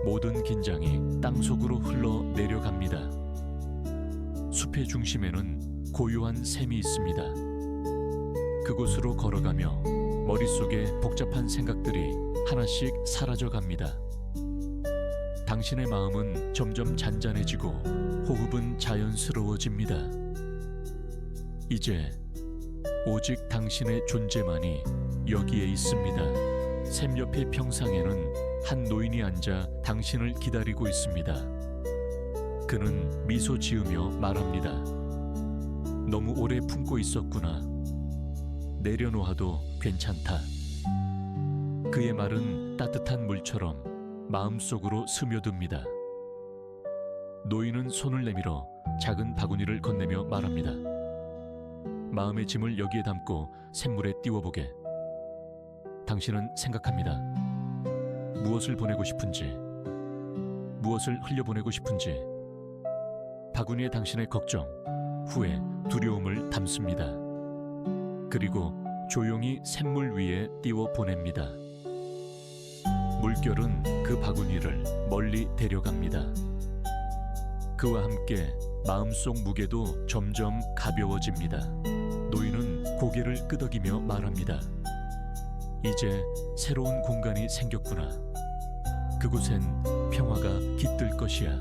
모든 긴장이 땅속으로 흘러 내려갑니다. 숲의 중심에는 고요한 샘이 있습니다. 그곳으로 걸어가며 머릿속에 복잡한 생각들이 하나씩 사라져갑니다. 당신의 마음은 점점 잔잔해지고 호흡은 자연스러워집니다. 이제 오직 당신의 존재만이 여기에 있습니다. 샘 옆의 평상에는 한 노인이 앉아 당신을 기다리고 있습니다. 그는 미소 지으며 말합니다. 너무 오래 품고 있었구나. 내려놓아도 괜찮다. 그의 말은 따뜻한 물처럼 마음속으로 스며듭니다. 노인은 손을 내밀어 작은 바구니를 건네며 말합니다. 마음의 짐을 여기에 담고 샘물에 띄워보게. 당신은 생각합니다. 무엇을 보내고 싶은지, 무엇을 흘려보내고 싶은지. 바구니에 당신의 걱정, 후회, 두려움을 담습니다. 그리고 조용히 샘물 위에 띄워 보냅니다. 물결은 그 바구니를 멀리 데려갑니다. 그와 함께 마음속 무게도 점점 가벼워집니다. 노인은 고개를 끄덕이며 말합니다. 이제 새로운 공간이 생겼구나. 그곳엔 평화가 깃들 것이야.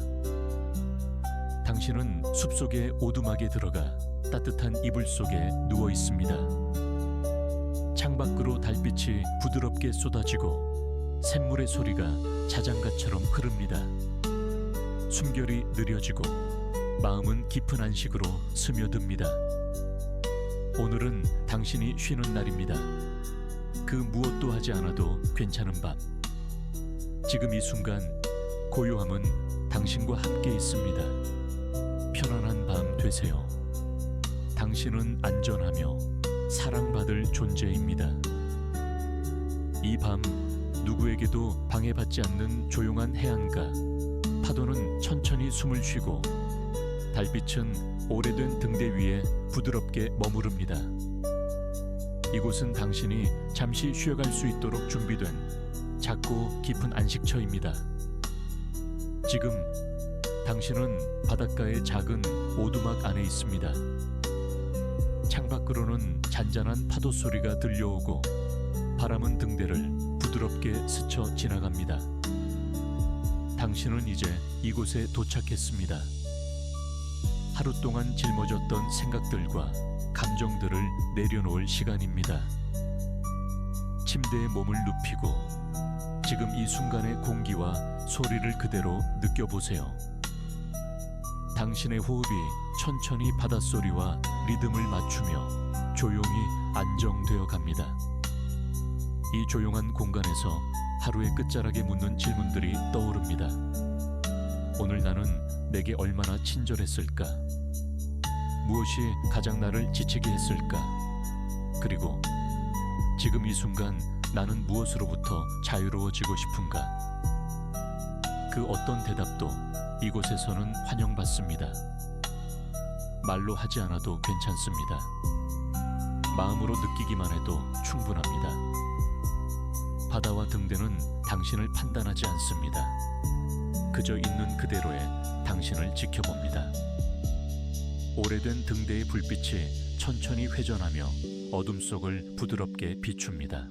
당신은 숲속의 오두막에 들어가 따뜻한 이불 속에 누워 있습니다. 창밖으로 달빛이 부드럽게 쏟아지고 샘물의 소리가 자장가처럼 흐릅니다. 숨결이 느려지고 마음은 깊은 안식으로 스며듭니다. 오늘은 당신이 쉬는 날입니다. 그 무엇도 하지 않아도 괜찮은 밤. 지금 이 순간 고요함은 당신과 함께 있습니다. 편안한 밤 되세요. 당신은 안전하며 사랑받을 존재입니다. 이 밤 누구에게도 방해받지 않는 조용한 해안가. 파도는 천천히 숨을 쉬고 달빛은 오래된 등대 위에 부드럽게 머무릅니다. 이곳은 당신이 잠시 쉬어갈 수 있도록 준비된 작고 깊은 안식처입니다. 지금 당신은 바닷가의 작은 오두막 안에 있습니다. 창밖으로는 잔잔한 파도 소리가 들려오고 바람은 등대를 부드럽게 스쳐 지나갑니다. 당신은 이제 이곳에 도착했습니다. 하루 동안 짊어졌던 생각들과 감정들을 내려놓을 시간입니다. 침대에 몸을 눕히고 지금 이 순간의 공기와 소리를 그대로 느껴보세요. 당신의 호흡이 천천히 바닷소리와 리듬을 맞추며 조용히 안정되어 갑니다. 이 조용한 공간에서 하루의 끝자락에 묻는 질문들이 떠오릅니다. 오늘 나는 내게 얼마나 친절했을까? 무엇이 가장 나를 지치게 했을까? 그리고 지금 이 순간 나는 무엇으로부터 자유로워지고 싶은가? 그 어떤 대답도 이곳에서는 환영받습니다. 말로 하지 않아도 괜찮습니다. 마음으로 느끼기만 해도 충분합니다. 바다와 등대는 당신을 판단하지 않습니다. 그저 있는 그대로의 당신을 지켜봅니다. 오래된 등대의 불빛이 천천히 회전하며 어둠 속을 부드럽게 비춥니다.